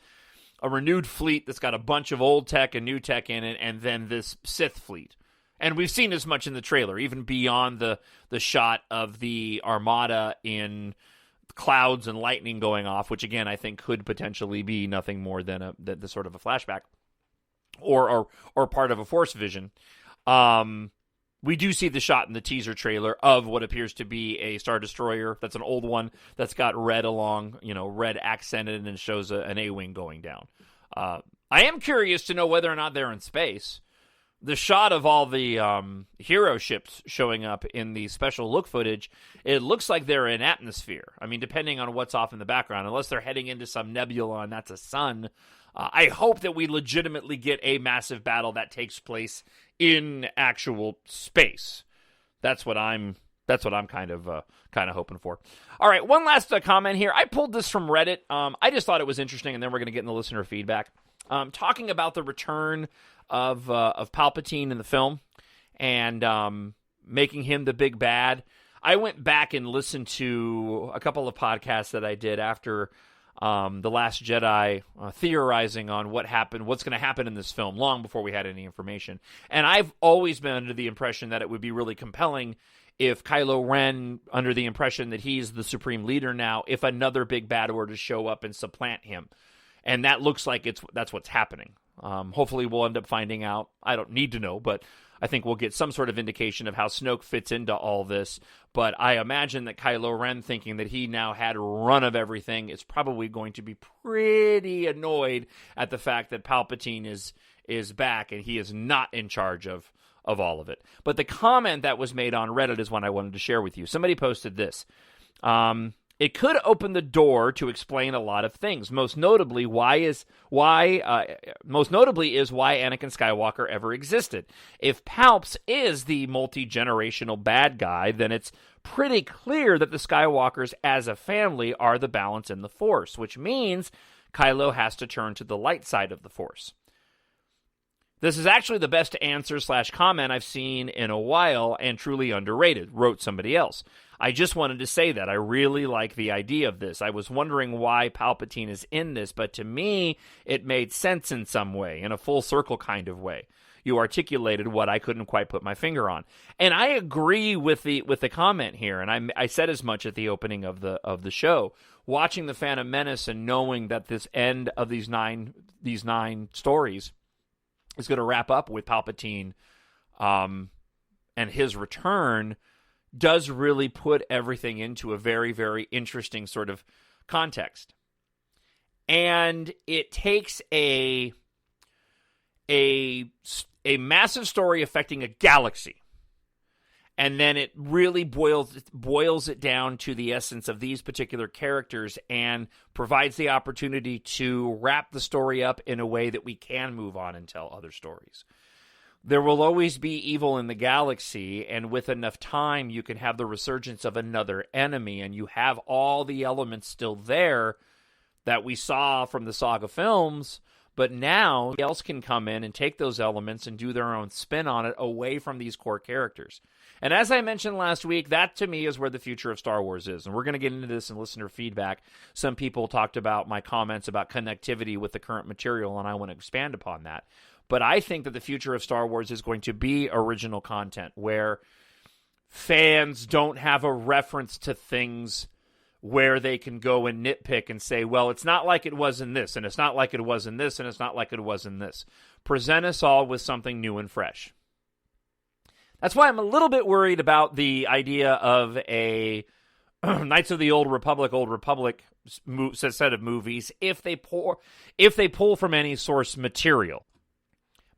a renewed fleet that's got a bunch of old tech and new tech in it, and then this Sith fleet. And we've seen as much in the trailer, even beyond the shot of the Armada in clouds and lightning going off, which, again, I think could potentially be nothing more than the sort of a flashback or part of a Force vision. We do see the shot in the teaser trailer of what appears to be a Star Destroyer. That's an old one that's got red red accented, and shows an A-wing going down. I am curious to know whether or not they're in space. The shot of all the hero ships showing up in the special look footage, it looks like they're in atmosphere. I mean, depending on what's off in the background, unless they're heading into some nebula and that's a sun. I hope that we legitimately get a massive battle that takes place in actual space. That's what I'm That's what I'm kind of hoping for. All right, one last comment here. I pulled this from Reddit. I just thought it was interesting, and then we're going to get into listener feedback. Talking about the return of Palpatine in the film and making him the big bad. I went back and listened to a couple of podcasts that I did after The Last Jedi, theorizing on what's going to happen in this film, long before we had any information. And I've always been under the impression that it would be really compelling if Kylo Ren, under the impression that he's the supreme leader now, if another big bad were to show up and supplant him. And that looks like that's what's happening. Hopefully we'll end up finding out. I don't need to know, but I think we'll get some sort of indication of how Snoke fits into all this. But I imagine that Kylo Ren, thinking that he now had a run of everything, is probably going to be pretty annoyed at the fact that Palpatine is back and he is not in charge of all of it. But the comment that was made on Reddit is one I wanted to share with you. Somebody posted this. It could open the door to explain a lot of things. Most notably is why Anakin Skywalker ever existed. If Palps is the multi-generational bad guy, then it's pretty clear that the Skywalkers as a family are the balance in the Force, which means Kylo has to turn to the light side of the Force. This is actually the best answer/comment I've seen in a while and truly underrated, wrote somebody else. I just wanted to say that. I really like the idea of this. I was wondering why Palpatine is in this, but to me, it made sense in some way, in a full circle kind of way. You articulated what I couldn't quite put my finger on. And I agree with the comment here, and I said as much at the opening of the show. Watching The Phantom Menace and knowing that this end of these nine stories is going to wrap up with Palpatine and his return does really put everything into a very, very interesting sort of context. And it takes a massive story affecting a galaxy, and then it really boils it down to the essence of these particular characters and provides the opportunity to wrap the story up in a way that we can move on and tell other stories. There will always be evil in the galaxy, and with enough time, you can have the resurgence of another enemy, and you have all the elements still there that we saw from the saga films, but now else can come in and take those elements and do their own spin on it away from these core characters. And as I mentioned last week, that to me is where the future of Star Wars is. And we're going to get into this in listener feedback. Some people talked about my comments about connectivity with the current material, and I want to expand upon that. But I think that the future of Star Wars is going to be original content, where fans don't have a reference to things where they can go and nitpick and say, well, it's not like it was in this, and it's not like it was in this, and it's not like it was in this. Present us all with something new and fresh. That's why I'm a little bit worried about the idea of a Knights of the Old Republic set of movies if they pull from any source material.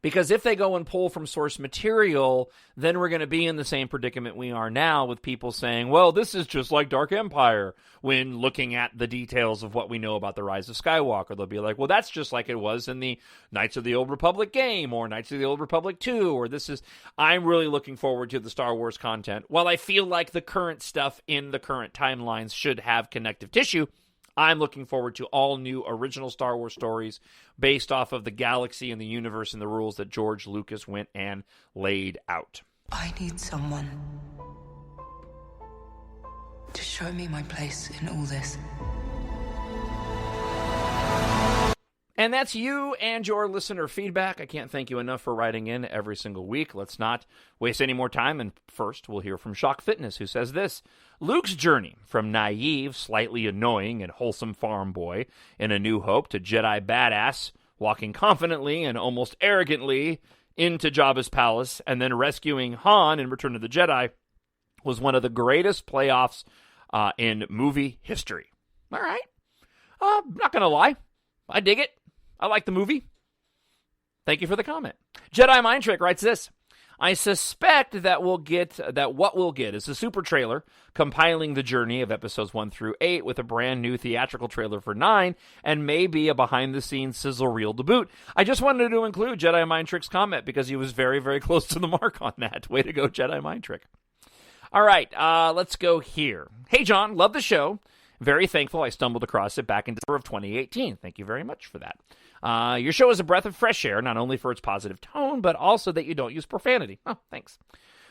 Because if they go and pull from source material, then we're going to be in the same predicament we are now with people saying, well, this is just like Dark Empire, when looking at the details of what we know about the Rise of Skywalker. They'll be like, well, that's just like it was in the Knights of the Old Republic game, or Knights of the Old Republic 2, or this is... I'm really looking forward to the Star Wars content. While I feel like the current stuff in the current timelines should have connective tissue, I'm looking forward to all new original Star Wars stories based off of the galaxy and the universe and the rules that George Lucas went and laid out. I need someone to show me my place in all this. And that's you and your listener feedback. I can't thank you enough for writing in every single week. Let's not waste any more time. And first, we'll hear from Shock Fitness, who says this: Luke's journey from naive, slightly annoying, and wholesome farm boy in A New Hope to Jedi badass, walking confidently and almost arrogantly into Jabba's palace and then rescuing Han in Return of the Jedi, was one of the greatest playoffs in movie history. All right. Not going to lie. I dig it. I like the movie. Thank you for the comment. Jedi Mind Trick writes this: I suspect that what we'll get is a super trailer compiling the journey of episodes 1 through 8 with a brand new theatrical trailer for 9 and maybe a behind-the-scenes sizzle reel to boot. I just wanted to include Jedi Mind Trick's comment because he was very, very close to the mark on that. Way to go, Jedi Mind Trick. All right, let's go here. Hey, John, love the show. Very thankful I stumbled across it back in December of 2018. Thank you very much for that. Your show is a breath of fresh air, not only for its positive tone, but also that you don't use profanity. Oh, thanks.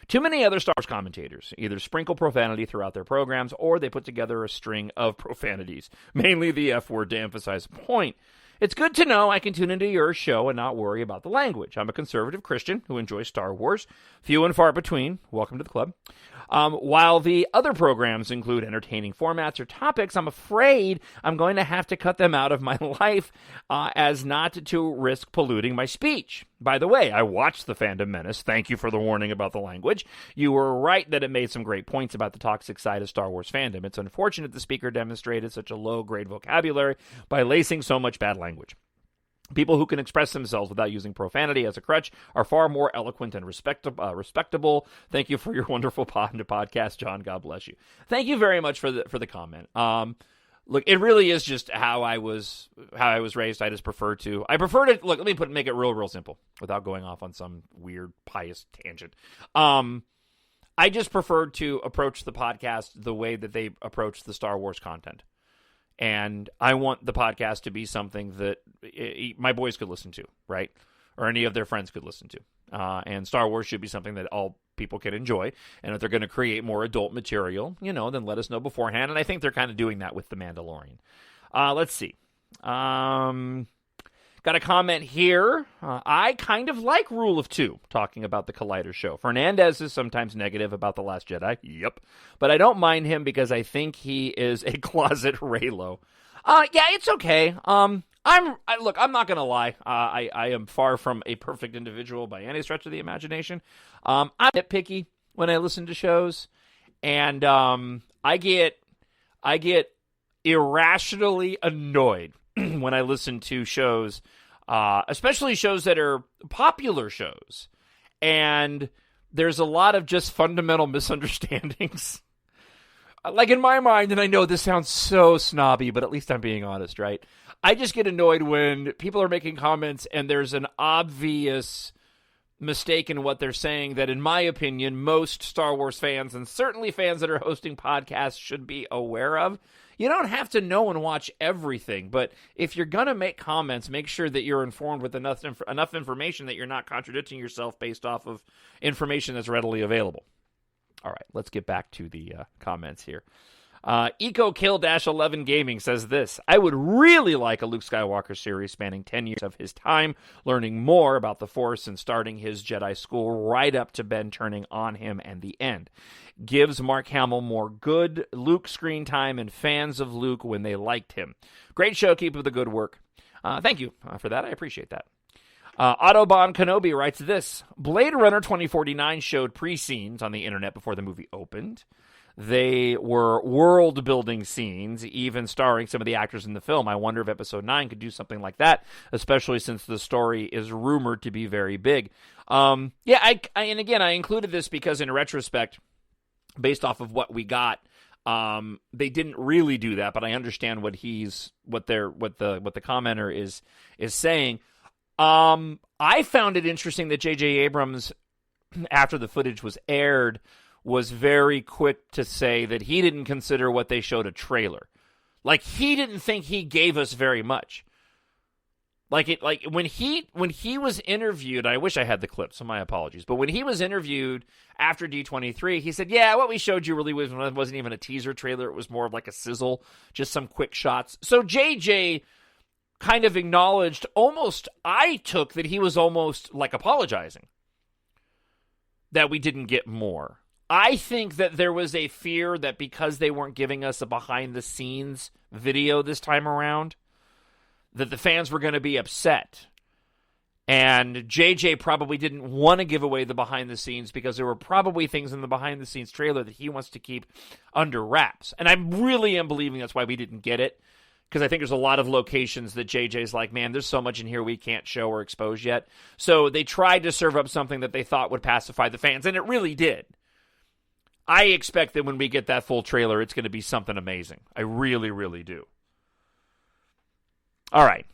Too many other Star Wars commentators either sprinkle profanity throughout their programs or they put together a string of profanities, mainly the F word to emphasize a point. It's good to know I can tune into your show and not worry about the language. I'm a conservative Christian who enjoys Star Wars, few and far between. Welcome to the club. While the other programs include entertaining formats or topics, I'm afraid I'm going to have to cut them out of my life as not to risk polluting my speech. By the way, I watched The Fandom Menace. Thank you for the warning about the language. You were right that it made some great points about the toxic side of Star Wars fandom. It's unfortunate the speaker demonstrated such a low-grade vocabulary by lacing so much bad language. People who can express themselves without using profanity as a crutch are far more eloquent and respectable. Thank you for your wonderful podcast, John. God bless you. Thank you very much for the comment. Look, it really is just how I was raised. I prefer to look. Let me make it real simple without going off on some weird pious tangent. I just preferred to approach the podcast the way that they approach the Star Wars content. And I want the podcast to be something that my boys could listen to, right? Or any of their friends could listen to. And Star Wars should be something that all people can enjoy. And if they're going to create more adult material, then let us know beforehand. And I think they're kind of doing that with The Mandalorian. Let's see. Got a comment here. I kind of like Rule of Two, talking about the Collider show. Fernandez is sometimes negative about The Last Jedi. Yep. But I don't mind him because I think he is a closet Reylo. Yeah, it's okay. I'm not going to lie. I am far from a perfect individual by any stretch of the imagination. I'm nitpicky when I listen to shows. And I get irrationally annoyed when I listen to shows, especially shows that are popular shows, and there's a lot of just fundamental misunderstandings. Like in my mind, and I know this sounds so snobby, but at least I'm being honest, right? I just get annoyed when people are making comments and there's an obvious mistake in what they're saying that, in my opinion, most Star Wars fans, and certainly fans that are hosting podcasts, should be aware of. You don't have to know and watch everything, but if you're going to make comments, make sure that you're informed with enough information that you're not contradicting yourself based off of information that's readily available. All right, let's get back to the comments here. EcoKill-11 Gaming says this: I would really like a Luke Skywalker series spanning 10 years of his time, learning more about the Force and starting his Jedi school right up to Ben turning on him and the end. Gives Mark Hamill more good Luke screen time and fans of Luke when they liked him. Great show. Keep up the good work. Thank you for that. I appreciate that. Autobahn Kenobi writes this: Blade Runner 2049 showed pre-scenes on the internet before the movie opened. They were world-building scenes, even starring some of the actors in the film. I wonder if Episode 9 could do something like that, especially since the story is rumored to be very big. I included this because, in retrospect, based off of what we got, they didn't really do that. But I understand what the commenter is saying. I found it interesting that J.J. Abrams, after the footage was aired, was very quick to say that he didn't consider what they showed a trailer. Like, he didn't think he gave us very much. When he was interviewed, I wish I had the clip, so my apologies, but when he was interviewed after D23, he said, yeah, what we showed you really wasn't even a teaser trailer. It was more of like a sizzle, just some quick shots. So JJ kind of acknowledged, I took that he was almost like apologizing that we didn't get more. I think that there was a fear that because they weren't giving us a behind-the-scenes video this time around, that the fans were going to be upset. And JJ probably didn't want to give away the behind-the-scenes because there were probably things in the behind-the-scenes trailer that he wants to keep under wraps. And I really am believing that's why we didn't get it, because I think there's a lot of locations that JJ's like, man, there's so much in here we can't show or expose yet. So they tried to serve up something that they thought would pacify the fans, and it really did. I expect that when we get that full trailer, it's going to be something amazing. I really, really do. All right.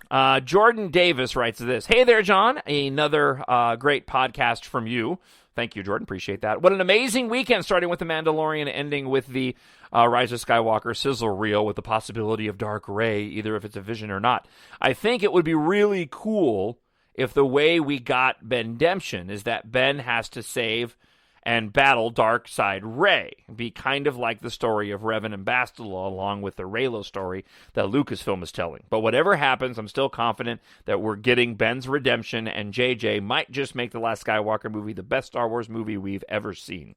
Jordan Davis writes this. Hey there, John. Another great podcast from you. Thank you, Jordan. Appreciate that. What an amazing weekend, starting with The Mandalorian, ending with the Rise of Skywalker sizzle reel with the possibility of Dark Rey, either if it's a vision or not. I think it would be really cool if the way we got Bendemption is that Ben has to save and battle Dark Side Rey. Be kind of like the story of Revan and Bastila, along with the Reylo story that Lucasfilm is telling. But whatever happens, I'm still confident that we're getting Ben's redemption, and JJ might just make The Last Skywalker movie the best Star Wars movie we've ever seen.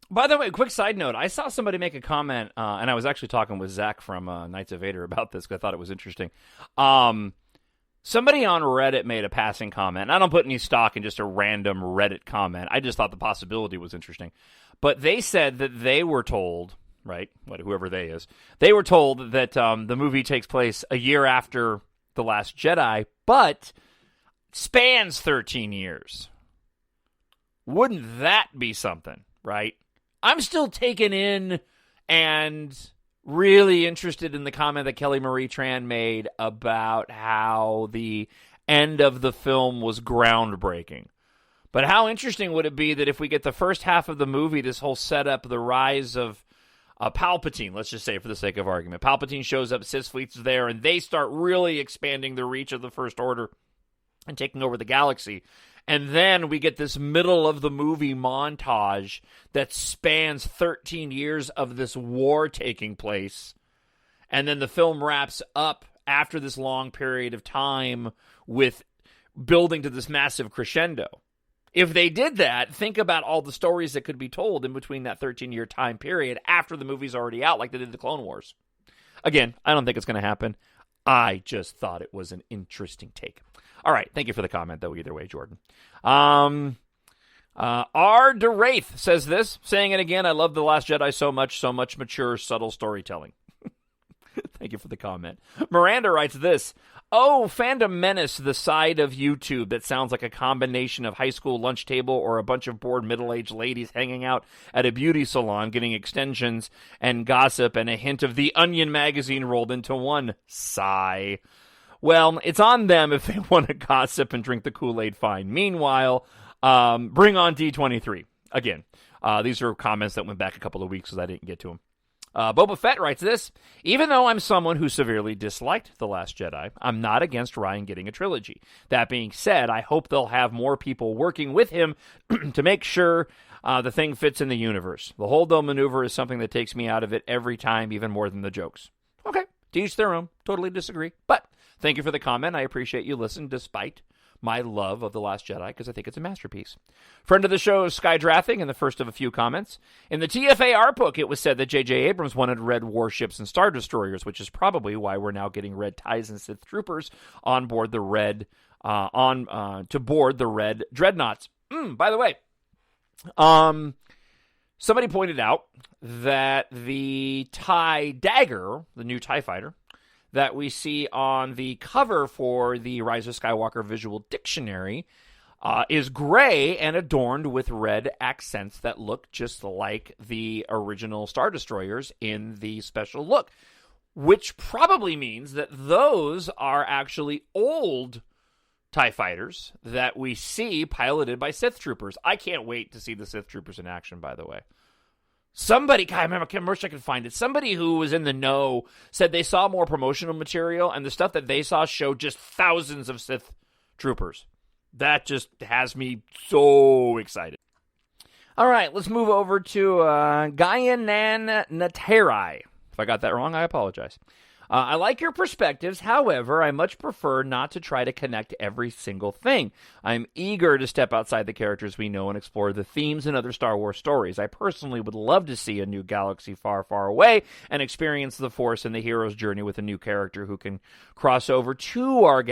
By the way, quick side note, I saw somebody make a comment, and I was actually talking with Zach from Knights of Vader about this because I thought it was interesting. Somebody on Reddit made a passing comment. I don't put any stock in just a random Reddit comment. I just thought the possibility was interesting. But they said that they were told, right, whoever they is, they were told that the movie takes place a year after The Last Jedi, but spans 13 years. Wouldn't that be something, right? I'm still taken in and really interested in the comment that Kelly Marie Tran made about how the end of the film was groundbreaking. But how interesting would it be that if we get the first half of the movie, this whole setup, the rise of Palpatine, let's just say for the sake of argument. Palpatine shows up, Sith fleet's there, and they start really expanding the reach of the First Order and taking over the galaxy. And then we get this middle of the movie montage that spans 13 years of this war taking place. And then the film wraps up after this long period of time with building to this massive crescendo. If they did that, think about all the stories that could be told in between that 13-year time period after the movie's already out, like they did the Clone Wars. Again, I don't think it's going to happen. I just thought it was an interesting take. All right, thank you for the comment, though, either way, Jordan. R. DeWraith says this, saying it again, I love The Last Jedi so much mature, subtle storytelling. Thank you for the comment. Miranda writes this, oh, Fandom Menace, the side of YouTube that sounds like a combination of high school lunch table or a bunch of bored middle-aged ladies hanging out at a beauty salon getting extensions and gossip and a hint of The Onion magazine rolled into one. Sigh. Well, it's on them if they want to gossip and drink the Kool-Aid fine. Meanwhile, bring on D23. Again, these are comments that went back a couple of weeks because I didn't get to them. Boba Fett writes this, even though I'm someone who severely disliked The Last Jedi, I'm not against Ryan getting a trilogy. That being said, I hope they'll have more people working with him to make sure the thing fits in the universe. The holdo maneuver is something that takes me out of it every time, even more than the jokes. Okay, to each their own. Totally disagree. But thank you for the comment. I appreciate you listening despite my love of The Last Jedi because I think it's a masterpiece. Friend of the show, Sky Drathing, in the first of a few comments. In the TFA art book, it was said that J.J. Abrams wanted red warships and Star Destroyers, which is probably why we're now getting red TIEs and Sith Troopers on board the red, to board the red dreadnoughts. By the way, somebody pointed out that the TIE Dagger, the new TIE fighter, that we see on the cover for the Rise of Skywalker Visual Dictionary is gray and adorned with red accents that look just like the original Star Destroyers in the special look, which probably means that those are actually old TIE fighters that we see piloted by Sith Troopers. I can't wait to see the Sith Troopers in action, by the way. Somebody, I remember, I wish I could find it. Somebody who was in the know said they saw more promotional material, and the stuff that they saw showed just thousands of Sith Troopers. That just has me so excited. All right, let's move over to Gaianan Naterai. If I got that wrong, I apologize. I like your perspectives. However, I much prefer not to try to connect every single thing. I'm eager to step outside the characters we know and explore the themes in other Star Wars stories. I personally would love to see a new galaxy far, far away and experience the Force and the hero's journey with a new character who can cross over to our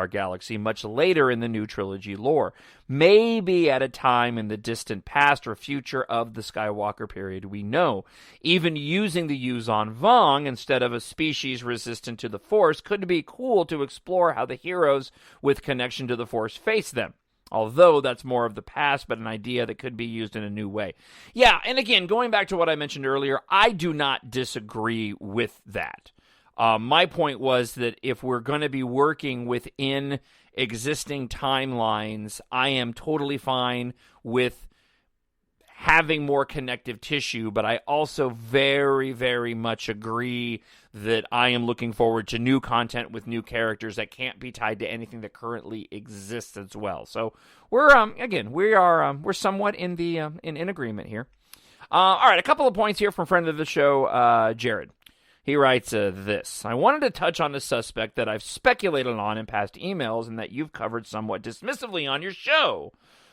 galaxy much later in the new trilogy lore. Maybe at a time in the distant past or future of the Skywalker period we know. Even using the Yuuzhan Vong instead of a species resistant to the Force could be cool to explore how the heroes with connection to the Force face them. Although that's more of the past, but an idea that could be used in a new way. Yeah, and again, going back to what I mentioned earlier, I do not disagree with that. My point was that if we're going to be working within existing timelines, I am totally fine with having more connective tissue, but I also very, very much agree that I am looking forward to new content with new characters that can't be tied to anything that currently exists as well. So we're somewhat in agreement here. All right, a couple of points here from friend of the show, Jared. He writes this. I wanted to touch on a suspect that I've speculated on in past emails and that you've covered somewhat dismissively on your show.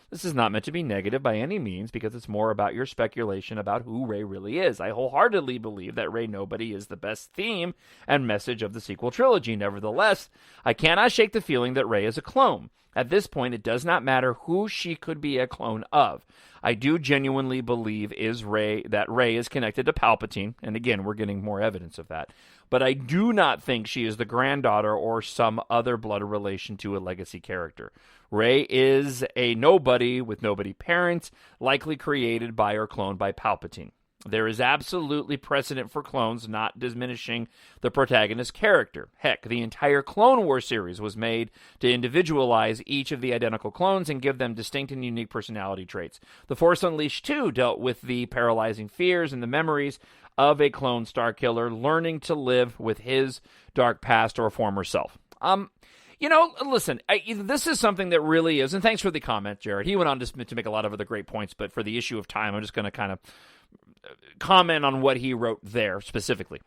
This is not meant to be negative by any means because it's more about your speculation about who Rey really is. I wholeheartedly believe that Rey Nobody is the best theme and message of the sequel trilogy. Nevertheless, I cannot shake the feeling that Rey is a clone. At this point, it does not matter who she could be a clone of. I do genuinely believe that Rey is connected to Palpatine, and again, we're getting more evidence of that. But I do not think she is the granddaughter or some other blood relation to a legacy character. Rey is a nobody with nobody parents, likely created by or cloned by Palpatine. There is absolutely precedent for clones, not diminishing the protagonist's character. Heck, the entire Clone Wars series was made to individualize each of the identical clones and give them distinct and unique personality traits. The Force Unleashed 2 dealt with the paralyzing fears and the memories of a clone Starkiller learning to live with his dark past or former self. Listen, this is something that really is, and thanks for the comment, Jared. He went on to make a lot of other great points, but for the issue of time, I'm just going to kind of comment on what he wrote there specifically.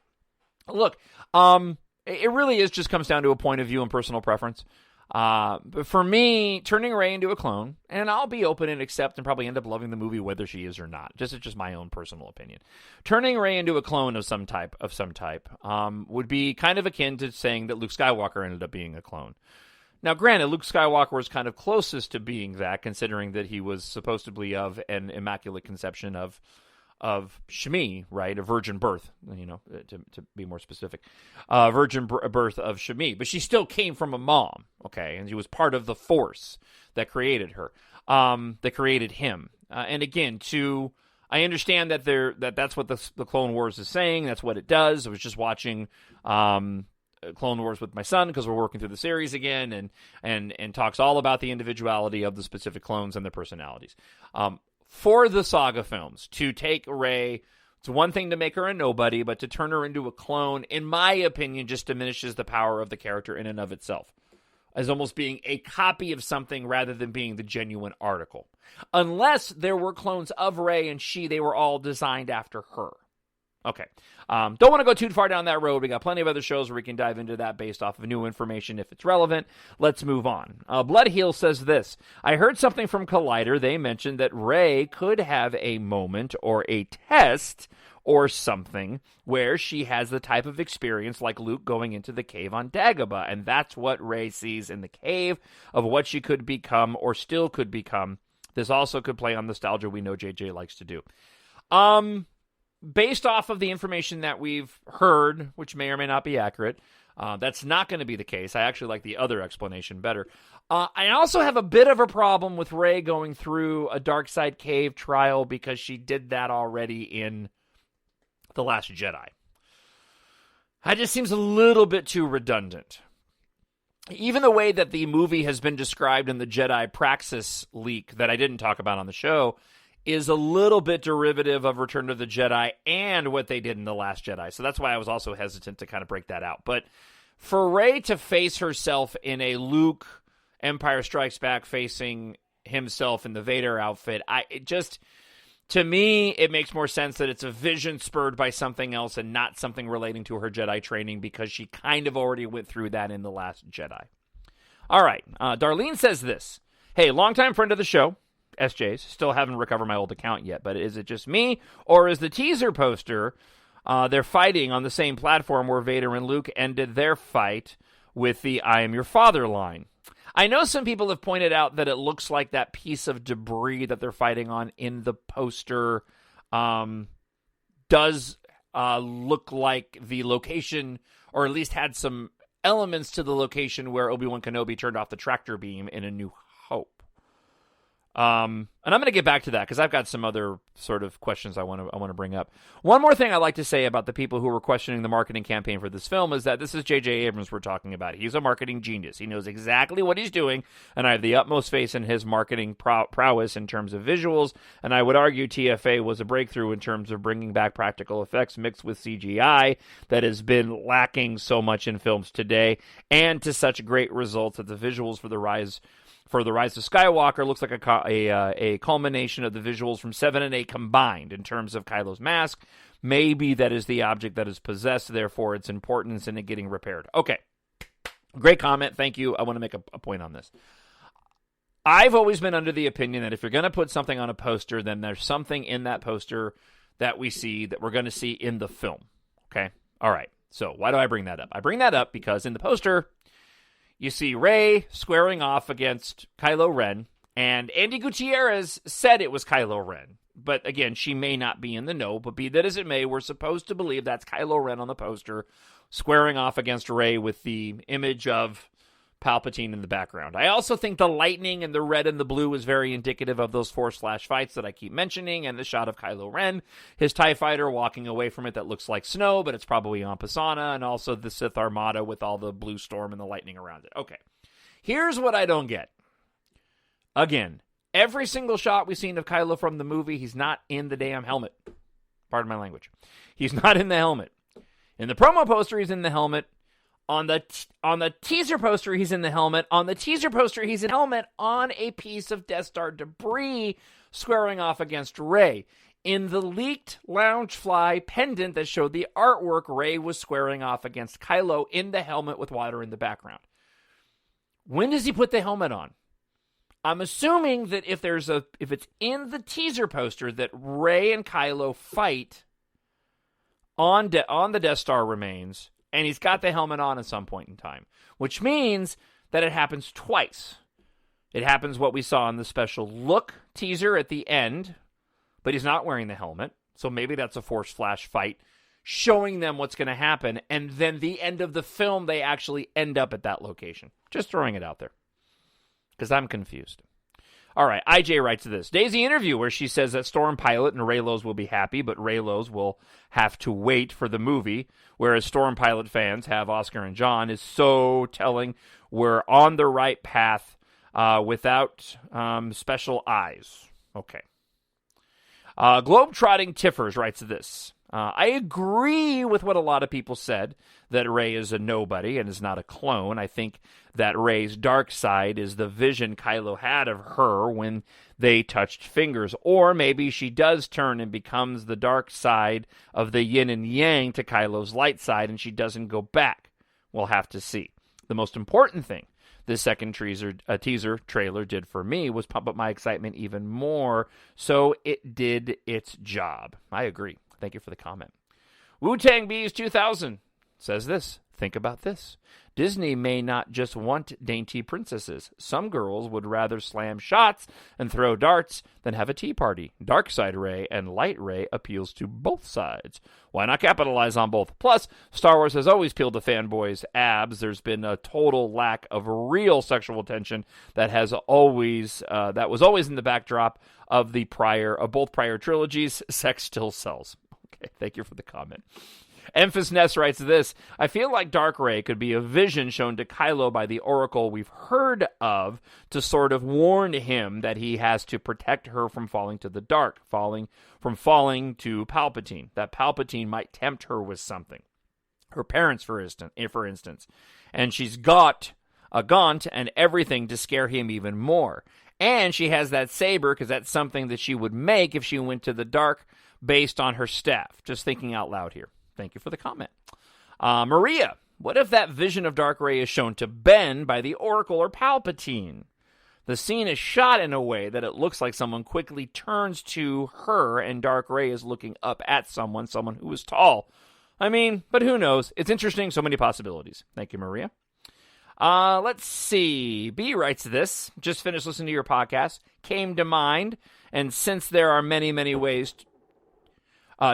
Look, it really just comes down to a point of view and personal preference. But for me, turning Rey into a clone, and I'll be open and accept and probably end up loving the movie whether she is or not. It's just my own personal opinion. Turning Rey into a clone of some type would be kind of akin to saying that Luke Skywalker ended up being a clone. Now, granted, Luke Skywalker was kind of closest to being that, considering that he was supposedly of an immaculate conception of Shmi, right? A virgin birth, to be more specific. Virgin birth of Shmi. But she still came from a mom, okay? And she was part of the Force that created her, that created him. And again, I understand that that's what the Clone Wars is saying. That's what it does. I was just watching Clone Wars with my son because we're working through the series again and talks all about the individuality of the specific clones and their personalities. For the saga films, to take Rey, it's one thing to make her a nobody, but to turn her into a clone, in my opinion, just diminishes the power of the character in and of itself, as almost being a copy of something rather than being the genuine article. Unless there were clones of Rey and they were all designed after her. Okay. Don't want to go too far down that road. We got plenty of other shows where we can dive into that based off of new information if it's relevant. Let's move on. Bloodheel says this. I heard something from Collider. They mentioned that Rey could have a moment or a test or something where she has the type of experience like Luke going into the cave on Dagobah. And that's what Rey sees in the cave of what she could become or still could become. This also could play on nostalgia we know JJ likes to do. Based off of the information that we've heard, which may or may not be accurate, that's not going to be the case. I actually like the other explanation better. I also have a bit of a problem with Rey going through a dark side cave trial because she did that already in The Last Jedi. That just seems a little bit too redundant. Even the way that the movie has been described in the Jedi Praxis leak that I didn't talk about on the show is a little bit derivative of Return of the Jedi and what they did in The Last Jedi. So that's why I was also hesitant to kind of break that out. But for Rey to face herself in a Luke Empire Strikes Back facing himself in the Vader outfit, to me, it makes more sense that it's a vision spurred by something else and not something relating to her Jedi training because she kind of already went through that in The Last Jedi. All right. Darlene says this. Hey, longtime friend of the show. SJs. Still haven't recovered my old account yet, but is it just me, or is the teaser poster they're fighting on the same platform where Vader and Luke ended their fight with the I am your father line? I know some people have pointed out that it looks like that piece of debris that they're fighting on in the poster does look like the location, or at least had some elements to the location where Obi-Wan Kenobi turned off the tractor beam in A New Hope. And I'm going to get back to that because I've got some other sort of questions I want to bring up. One more thing I'd like to say about the people who were questioning the marketing campaign for this film is that this is J.J. Abrams we're talking about. He's a marketing genius. He knows exactly what he's doing, and I have the utmost faith in his marketing prowess in terms of visuals, and I would argue TFA was a breakthrough in terms of bringing back practical effects mixed with CGI that has been lacking so much in films today, and to such great results that the visuals for the Rise of Skywalker looks like a culmination of the visuals from 7 and 8 combined in terms of Kylo's mask. Maybe that is the object that is possessed, therefore its importance in it getting repaired. Okay. Great comment. Thank you. I want to make a point on this. I've always been under the opinion that if you're going to put something on a poster, then there's something in that poster that we see that we're going to see in the film. Okay? All right. So why do I bring that up? I bring that up because in the poster, you see Rey squaring off against Kylo Ren, and Andy Gutierrez said it was Kylo Ren. But again, she may not be in the know, but be that as it may, we're supposed to believe that's Kylo Ren on the poster, squaring off against Rey with the image of Palpatine in the background. I also think the lightning and the red and the blue is very indicative of those Force Flash fights that I keep mentioning, and the shot of Kylo Ren, his TIE fighter walking away from it that looks like snow, but it's probably on Pisana, and also the Sith Armada with all the blue storm and the lightning around it. Okay, here's what I don't get. Again, every single shot we've seen of Kylo from the movie, he's not in the damn helmet. Pardon my language. He's not in the helmet. In the promo poster, he's in the helmet. On the teaser poster, he's in the helmet. On the teaser poster, he's in the helmet on a piece of Death Star debris squaring off against Rey. In the leaked Loungefly pendant that showed the artwork, Rey was squaring off against Kylo in the helmet with water in the background. When does he put the helmet on? I'm assuming that if it's in the teaser poster that Rey and Kylo fight on the Death Star remains, and he's got the helmet on at some point in time, which means that it happens twice. It happens what we saw in the special look teaser at the end, but he's not wearing the helmet, so maybe that's a Force Flash fight showing them what's going to happen, and then the end of the film, they actually end up at that location. Just throwing it out there, because I'm confused. All right, IJ writes this. Daisy interview where she says that Storm Pilot and Raylos will be happy, but Raylos will have to wait for the movie, whereas Storm Pilot fans have Oscar and John, is so telling we're on the right path without special eyes. Okay. Globetrotting Tiffers writes this. I agree with what a lot of people said, that Rey is a nobody and is not a clone. I think that Rey's dark side is the vision Kylo had of her when they touched fingers. Or maybe she does turn and becomes the dark side of the yin and yang to Kylo's light side, and she doesn't go back. We'll have to see. The most important thing this second teaser trailer did for me was pump up my excitement even more, so it did its job. I agree. Thank you for the comment. Wu-Tang Bees 2000 says this. Think about this. Disney may not just want dainty princesses. Some girls would rather slam shots and throw darts than have a tea party. Dark side Rey and light Rey appeals to both sides. Why not capitalize on both? Plus, Star Wars has always peeled the fanboys' abs. There's been a total lack of real sexual tension that was always in the backdrop of both prior trilogies. Sex still sells. Okay, thank you for the comment. Emphas Ness writes this. I feel like Dark Rey could be a vision shown to Kylo by the Oracle we've heard of to sort of warn him that he has to protect her from falling to the dark, falling to Palpatine, that Palpatine might tempt her with something. Her parents, for instance. And she's got a gaunt and everything to scare him even more. And she has that saber because that's something that she would make if she went to the dark based on her staff. Just thinking out loud here. Thank you for the comment. Maria, what if that vision of Dark Rey is shown to Ben by the Oracle or Palpatine? The scene is shot in a way that it looks like someone quickly turns to her and Dark Rey is looking up at someone who is tall. I mean, but who knows? It's interesting. So many possibilities. Thank you, Maria. Let's see. B writes this. Just finished listening to your podcast. Came to mind. And since there are many, many ways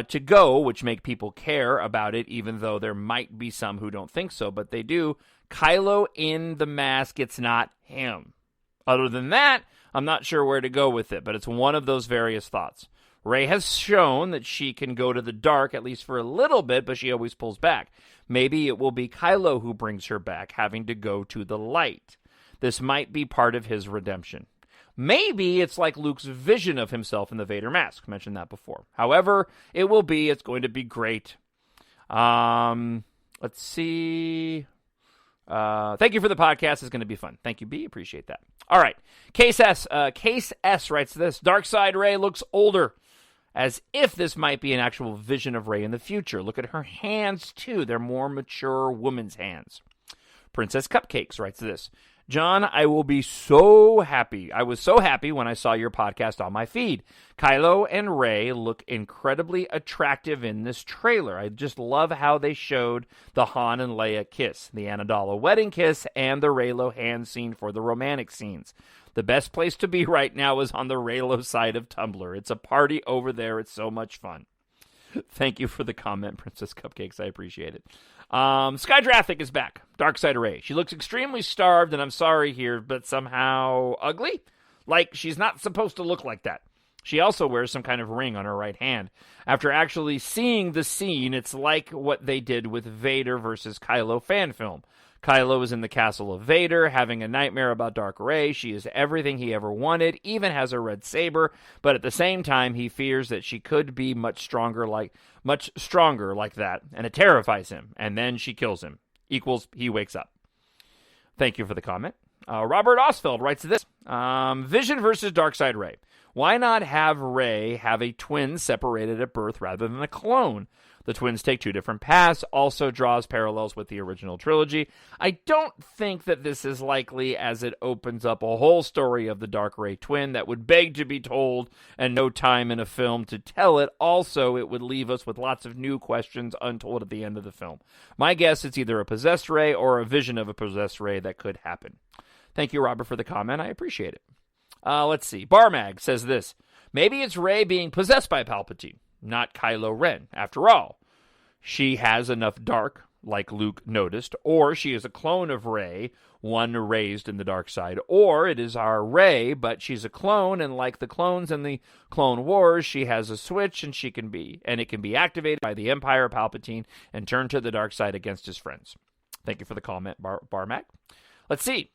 to go, which make people care about it, even though there might be some who don't think so, but they do. Kylo in the mask, it's not him. Other than that, I'm not sure where to go with it, but it's one of those various thoughts. Rey has shown that she can go to the dark, at least for a little bit, but she always pulls back. Maybe it will be Kylo who brings her back, having to go to the light. This might be part of his redemption. Maybe it's like Luke's vision of himself in the Vader mask. I mentioned that before. However, it's going to be great. Let's see. Thank you for the podcast. It's going to be fun. Thank you, B. Appreciate that. All right. Case S writes this. Darkseid Rey looks older, as if this might be an actual vision of Rey in the future. Look at her hands, too. They're more mature woman's hands. Princess Cupcakes writes this. John, I will be so happy. I was so happy when I saw your podcast on my feed. Kylo and Rey look incredibly attractive in this trailer. I just love how they showed the Han and Leia kiss, the Amidala wedding kiss, and the Reylo hand scene for the romantic scenes. The best place to be right now is on the Reylo side of Tumblr. It's a party over there. It's so much fun. Thank you for the comment, Princess Cupcakes. I appreciate it. Skydrathic is back. Darkseid Rey. She looks extremely starved, and I'm sorry here, but somehow ugly? Like, she's not supposed to look like that. She also wears some kind of ring on her right hand. After actually seeing the scene, it's like what they did with Vader versus Kylo fan film. Kylo is in the castle of Vader, having a nightmare about Dark Rey. She is everything he ever wanted, even has a red saber, but at the same time, he fears that she could be much stronger like that, and it terrifies him, and then she kills him. Equals, he wakes up. Thank you for the comment. Robert Osfeld writes this. Vision versus Darkseid Rey. Why not have Rey have a twin separated at birth rather than a clone? The twins take two different paths, also draws parallels with the original trilogy. I don't think that this is likely, as it opens up a whole story of the Dark Rey twin that would beg to be told and no time in a film to tell it. Also, it would leave us with lots of new questions untold at the end of the film. My guess, it's either a possessed Rey or a vision of a possessed Rey that could happen. Thank you, Robert, for the comment. I appreciate it. Let's see. Barmag says this. Maybe it's Rey being possessed by Palpatine, not Kylo Ren. After all, she has enough dark, like Luke noticed, or she is a clone of Rey, one raised in the dark side, or it is our Rey, but she's a clone, and like the clones in the Clone Wars, she has a switch, and it can be activated by the Empire Palpatine and turned to the dark side against his friends. Thank you for the comment, Barmac. Let's see.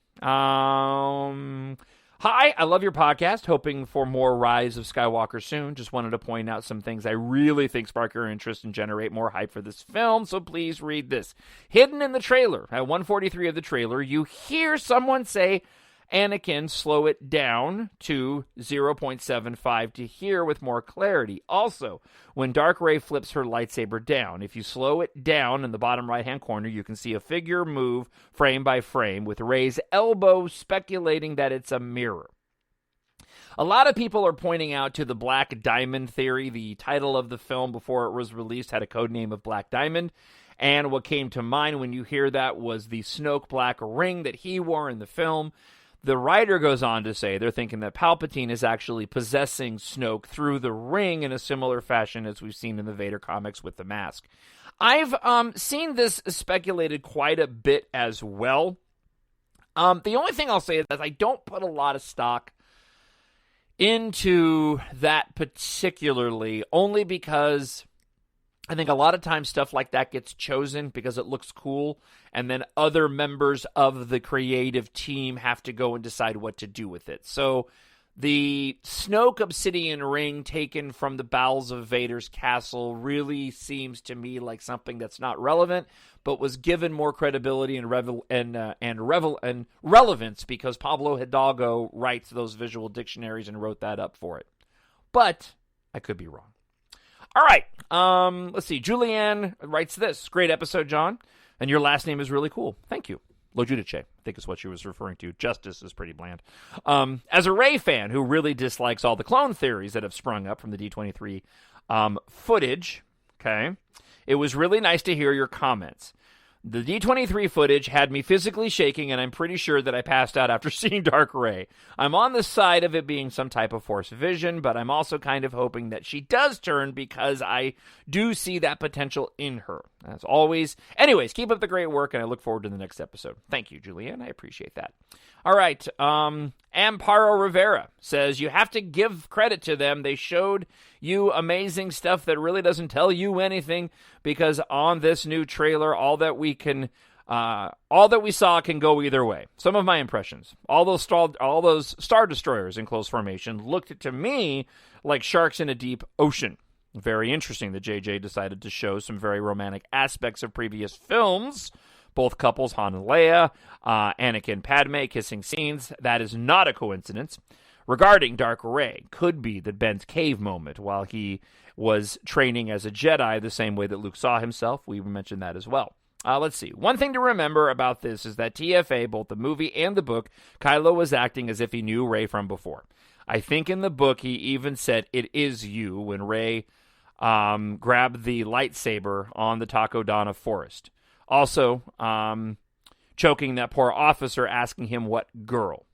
Hi, I love your podcast. Hoping for more Rise of Skywalker soon. Just wanted to point out some things I really think spark your interest and generate more hype for this film, so please read this. Hidden in the trailer, at 143 of the trailer, you hear someone say, Anakin, slow it down to 0.75 to hear with more clarity. Also, when Dark Rey flips her lightsaber down, if you slow it down in the bottom right-hand corner, you can see a figure move frame by frame with Rey's elbow, speculating that it's a mirror. A lot of people are pointing out to the Black Diamond theory. The title of the film before it was released had a codename of Black Diamond. And what came to mind when you hear that was the Snoke black ring that he wore in the film. The writer goes on to say they're thinking that Palpatine is actually possessing Snoke through the ring in a similar fashion as we've seen in the Vader comics with the mask. I've seen this speculated quite a bit as well. The only thing I'll say is that I don't put a lot of stock into that particularly, only because I think a lot of times stuff like that gets chosen because it looks cool, and then other members of the creative team have to go and decide what to do with it. So the Snoke obsidian ring taken from the bowels of Vader's castle really seems to me like something that's not relevant, but was given more credibility and relevance because Pablo Hidalgo writes those visual dictionaries and wrote that up for it. But I could be wrong. All right, let's see. Julianne writes this. Great episode, John. And your last name is really cool. Thank you. Lo Judice, I think is what she was referring to. Justice is pretty bland. As a Rey fan who really dislikes all the clone theories that have sprung up from the D23 footage, okay, it was really nice to hear your comments. The D23 footage had me physically shaking, and I'm pretty sure that I passed out after seeing Dark Rey. I'm on the side of it being some type of Force vision, but I'm also kind of hoping that she does turn because I do see that potential in her. As always. Anyways, keep up the great work, and I look forward to the next episode. Thank you, Julianne. I appreciate that. All right. Amparo Rivera says, you have to give credit to them. They showed you amazing stuff that really doesn't tell you anything, because on this new trailer, all that we saw can go either way. Some of my impressions. All those Star Destroyers in close formation looked to me like sharks in a deep ocean. Very interesting that JJ decided to show some very romantic aspects of previous films. Both couples, Han and Leia, Anakin, Padme, kissing scenes. That is not a coincidence. Regarding Dark Rey, could be the Ben's cave moment while he was training as a Jedi the same way that Luke saw himself. We mentioned that as well. Let's see. One thing to remember about this is that TFA, both the movie and the book, Kylo was acting as if he knew Rey from before. I think in the book he even said, "It is you," when Rey grabbed the lightsaber on the Takodana forest. Also, choking that poor officer, asking him what girl.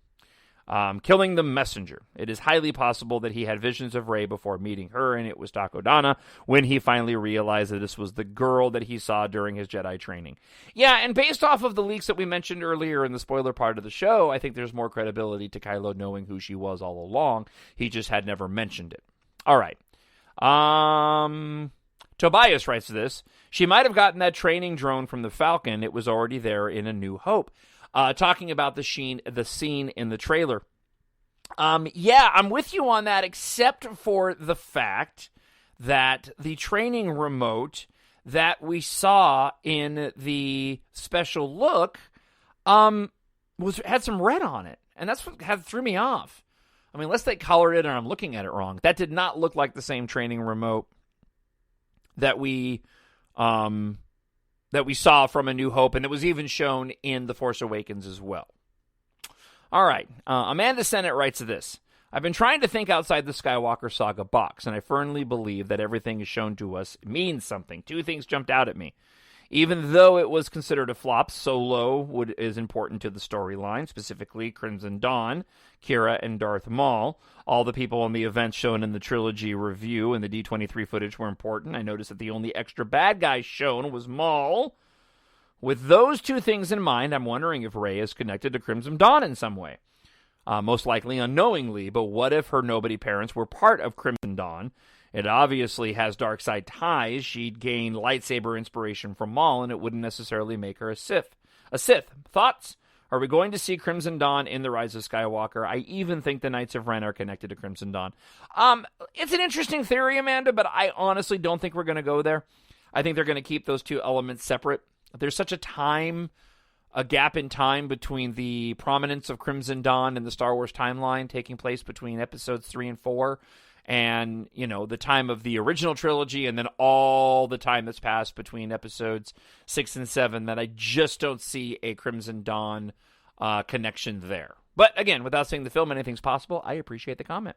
Killing the messenger. It is highly possible that he had visions of Rey before meeting her, and it was Takodana when he finally realized that this was the girl that he saw during his Jedi training. Yeah, and based off of the leaks that we mentioned earlier in the spoiler part of the show, I think there's more credibility to Kylo knowing who she was all along. He just had never mentioned it. All right. Tobias writes this. She might have gotten that training drone from the Falcon. It was already there in A New Hope. Talking about the scene in the trailer. Yeah, I'm with you on that, except for the fact that the training remote that we saw in the special look had some red on it, and that's what threw me off. I mean, unless they colored it and I'm looking at it wrong. That did not look like the same training remote that we saw from A New Hope, and it was even shown in The Force Awakens as well. All right. Amanda Sennett writes this. I've been trying to think outside the Skywalker saga box, and I firmly believe that everything is shown to us means something. Two things jumped out at me. Even though it was considered a flop, Solo is important to the storyline, specifically Crimson Dawn, Kira, and Darth Maul. All the people in the events shown in the trilogy review and the D23 footage were important. I noticed that the only extra bad guy shown was Maul. With those two things in mind, I'm wondering if Rey is connected to Crimson Dawn in some way. Most likely unknowingly, but what if her nobody parents were part of Crimson Dawn? It obviously has dark side ties. She'd gain lightsaber inspiration from Maul, and it wouldn't necessarily make her a Sith. Thoughts? Are we going to see Crimson Dawn in The Rise of Skywalker? I even think the Knights of Ren are connected to Crimson Dawn. It's an interesting theory, Amanda, but I honestly don't think we're going to go there. I think they're going to keep those two elements separate. There's such a gap in time between the prominence of Crimson Dawn and the Star Wars timeline taking place between episodes 3 and 4. And, you know, the time of the original trilogy and then all the time that's passed between episodes 6 and 7 that I just don't see a Crimson Dawn connection there. But, again, without seeing the film, anything's possible. I appreciate the comment.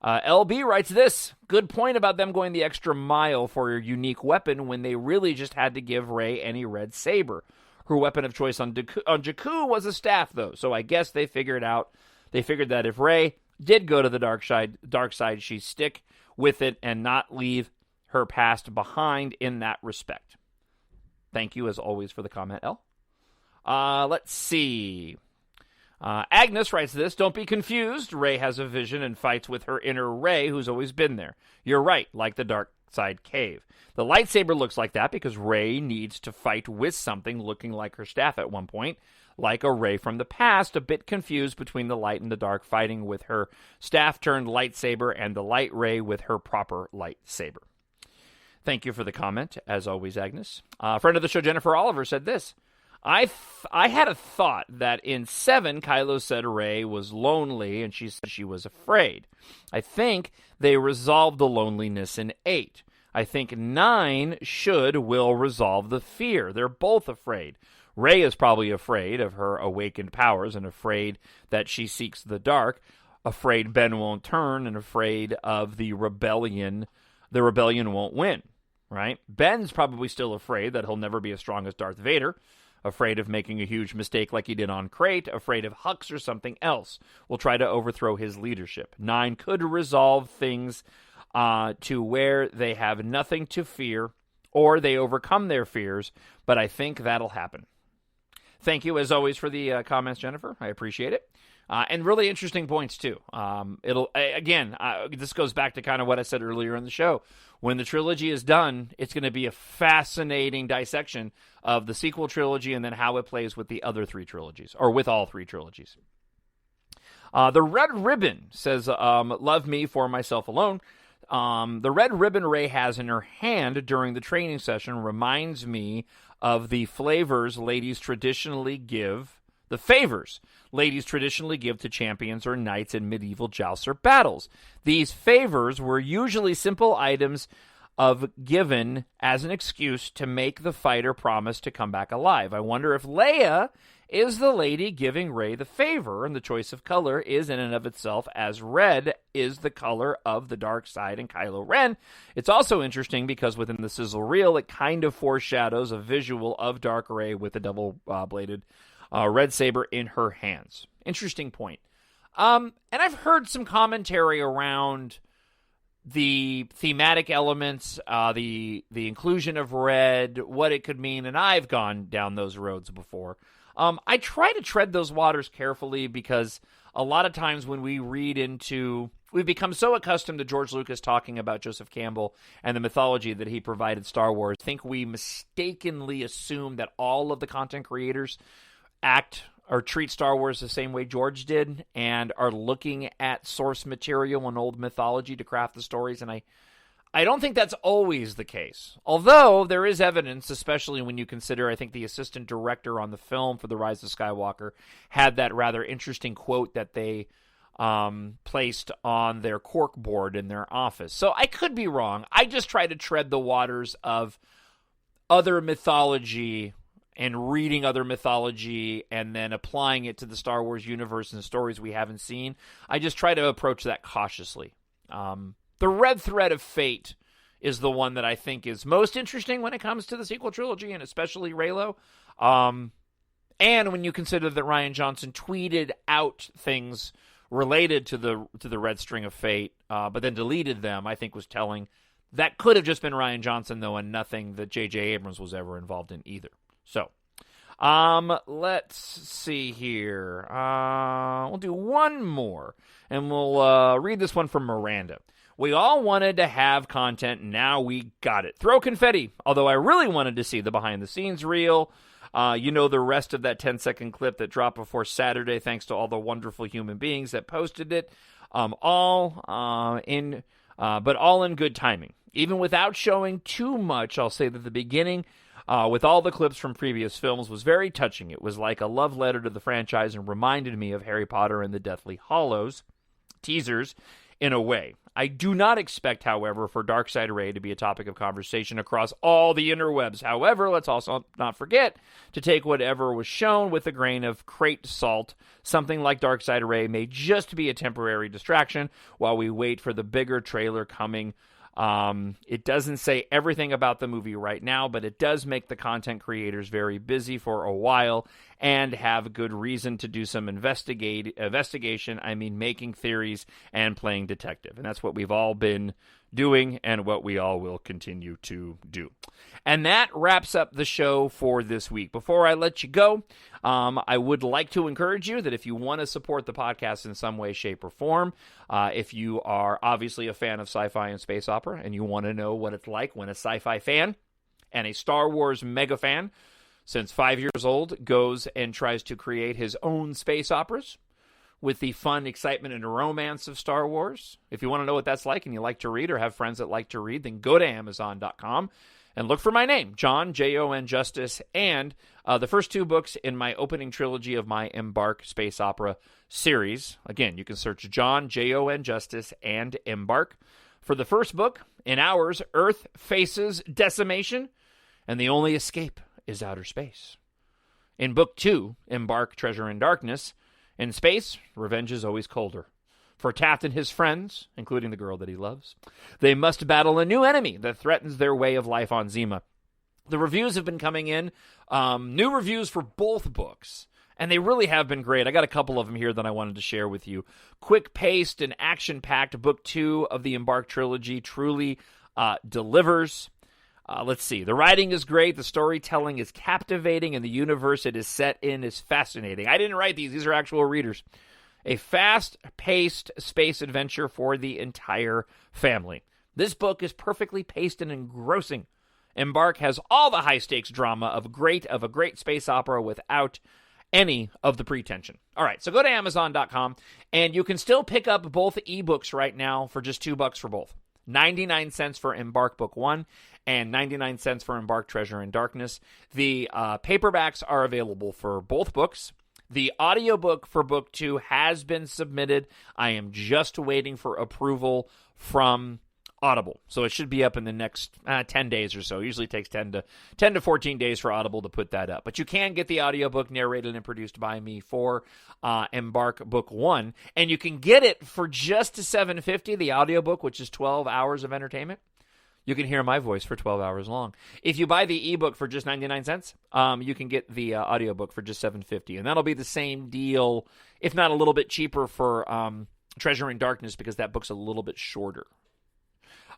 LB writes this. Good point about them going the extra mile for a unique weapon when they really just had to give Rey any red saber. Her weapon of choice on Jakku was a staff, though, so I guess they figured that if Rey did go to the dark side, she'd stick with it and not leave her past behind in that respect. Thank you, as always, for the comment, L. Let's see. Agnes writes this. Don't be confused. Rey has a vision and fights with her inner Rey, who's always been there. You're right, like the dark side cave. The lightsaber looks like that because Rey needs to fight with something looking like her staff at one point. Like a Rey from the past, a bit confused between the light and the dark, fighting with her staff-turned lightsaber and the light Rey with her proper lightsaber. Thank you for the comment, as always, Agnes. Friend of the show, Jennifer Oliver, said this. I had a thought that in 7, Kylo said Rey was lonely, and she said she was afraid. I think they resolved the loneliness in 8. I think 9 will resolve the fear. They're both afraid. Rey is probably afraid of her awakened powers and afraid that she seeks the dark, afraid Ben won't turn, and afraid of the rebellion. The rebellion won't win, right? Ben's probably still afraid that he'll never be as strong as Darth Vader, afraid of making a huge mistake like he did on Crate, afraid of Hux or something else will try to overthrow his leadership. 9 could resolve things to where they have nothing to fear or they overcome their fears, but I think that'll happen. Thank you, as always, for the comments, Jennifer. I appreciate it. And really interesting points, too. This goes back to kind of what I said earlier in the show. When the trilogy is done, it's going to be a fascinating dissection of the sequel trilogy and then how it plays with the other three trilogies, or with all three trilogies. The Red Ribbon says, love me for myself alone. The red ribbon Rey has in her hand during the training session reminds me of the favors ladies traditionally give to champions or knights in medieval jousts or battles. These favors were usually simple items given as an excuse to make the fighter promise to come back alive. I wonder if Leia is the lady giving Rey the favor, and the choice of color is in and of itself, as red is the color of the dark side and Kylo Ren. It's also interesting because within the sizzle reel, it kind of foreshadows a visual of Dark Rey with a double-bladed red saber in her hands. Interesting point. And I've heard some commentary around the thematic elements, the inclusion of red, what it could mean, and I've gone down those roads before. I try to tread those waters carefully because a lot of times when we read into... We've become so accustomed to George Lucas talking about Joseph Campbell and the mythology that he provided Star Wars. I think we mistakenly assume that all of the content creators act or treat Star Wars the same way George did and are looking at source material and old mythology to craft the stories, and I don't think that's always the case. Although there is evidence, especially when you consider, I think the assistant director on the film for The Rise of Skywalker had that rather interesting quote that they placed on their cork board in their office. So I could be wrong. I just try to tread the waters of other mythology and reading other mythology and then applying it to the Star Wars universe and stories we haven't seen. I just try to approach that cautiously. The Red Thread of Fate is the one that I think is most interesting when it comes to the sequel trilogy, and especially Reylo. And when you consider that Rian Johnson tweeted out things related to the Red String of Fate, but then deleted them, I think was telling. That could have just been Rian Johnson, though, and nothing that J.J. Abrams was ever involved in either. So, let's see here. We'll do one more, and we'll read this one from Miranda. We all wanted to have content, and now we got it. Throw confetti, although I really wanted to see the behind-the-scenes reel. The rest of that 10-second clip that dropped before Saturday, thanks to all the wonderful human beings that posted it, but all in good timing. Even without showing too much, I'll say that the beginning, with all the clips from previous films, was very touching. It was like a love letter to the franchise and reminded me of Harry Potter and the Deathly Hallows teasers in a way. I do not expect, however, for Darkseid Rey to be a topic of conversation across all the interwebs. However, let's also not forget to take whatever was shown with a grain of crate salt. Something like Darkseid Rey may just be a temporary distraction while we wait for the bigger trailer coming. It doesn't say everything about the movie right now, but it does make the content creators very busy for a while and have good reason to do some investigation. I mean, making theories and playing detective. And that's what we've all been doing and what we all will continue to do. And that wraps up the show for this week. Before I let you go, I would like to encourage you that if you want to support the podcast in some way, shape, or form, if you are obviously a fan of sci-fi and space opera and you want to know what it's like when a sci-fi fan and a Star Wars mega fan, since 5 years old, goes and tries to create his own space operas with the fun, excitement, and romance of Star Wars. If you want to know what that's like and you like to read or have friends that like to read, then go to Amazon.com and look for my name, Jon, Jon Justice, and the first two books in my opening trilogy of my EMBARK space opera series. Again, you can search Jon, Jon Justice, and EMBARK. For the first book, in ours, Earth faces decimation, and the only escape is outer space. In book 2, EMBARK, Treasure in Darkness, in space, revenge is always colder. For Taft and his friends, including the girl that he loves, they must battle a new enemy that threatens their way of life on Zima. The reviews have been coming in, new reviews for both books, and they really have been great. I got a couple of them here that I wanted to share with you. Quick-paced and action-packed book 2 of the EMBARK trilogy truly delivers. Let's see. The writing is great, the storytelling is captivating, and the universe it is set in is fascinating. I didn't write these. These are actual readers. A fast-paced space adventure for the entire family. This book is perfectly paced and engrossing. EMBARK has all the high-stakes drama of a great space opera without any of the pretension. All right, so go to Amazon.com, and you can still pick up both ebooks right now for just $2 for both. 99 cents for EMBARK Book 1 and 99 cents for EMBARK Treasure in Darkness. The paperbacks are available for both books. The audiobook for Book 2 has been submitted. I am just waiting for approval from Audible. So it should be up in the next 10 days or so. It usually takes 10 to 14 days for Audible to put that up. But you can get the audiobook narrated and produced by me for EMBARK Book 1. And you can get it for just $7.50, the audiobook, which is 12 hours of entertainment. You can hear my voice for 12 hours long. If you buy the ebook for just 99 cents, you can get the audiobook for just $7.50. And that'll be the same deal, if not a little bit cheaper for Treasure in Darkness, because that book's a little bit shorter.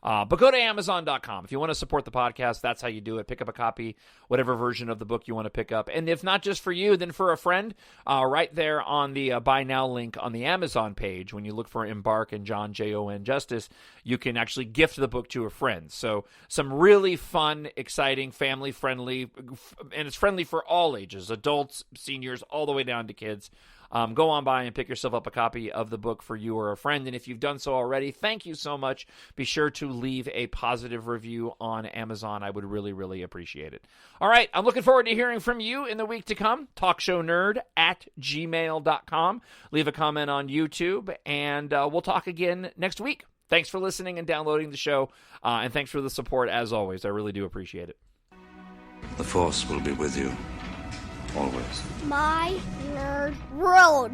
But go to Amazon.com. If you want to support the podcast, that's how you do it. Pick up a copy, whatever version of the book you want to pick up. And if not just for you, then for a friend, right there on the Buy Now link on the Amazon page, when you look for EMBARK and Jon, Jon Justice, you can actually gift the book to a friend. So some really fun, exciting, family-friendly, and it's friendly for all ages, adults, seniors, all the way down to kids. Go on by and pick yourself up a copy of the book for you or a friend. And if you've done so already, thank you so much. Be sure to leave a positive review on Amazon. I would really, really appreciate it. All right. I'm looking forward to hearing from you in the week to come. talkshownerd@gmail.com. Leave a comment on YouTube, and we'll talk again next week. Thanks for listening and downloading the show. And thanks for the support, as always. I really do appreciate it. The Force will be with you. Always. My nerd world.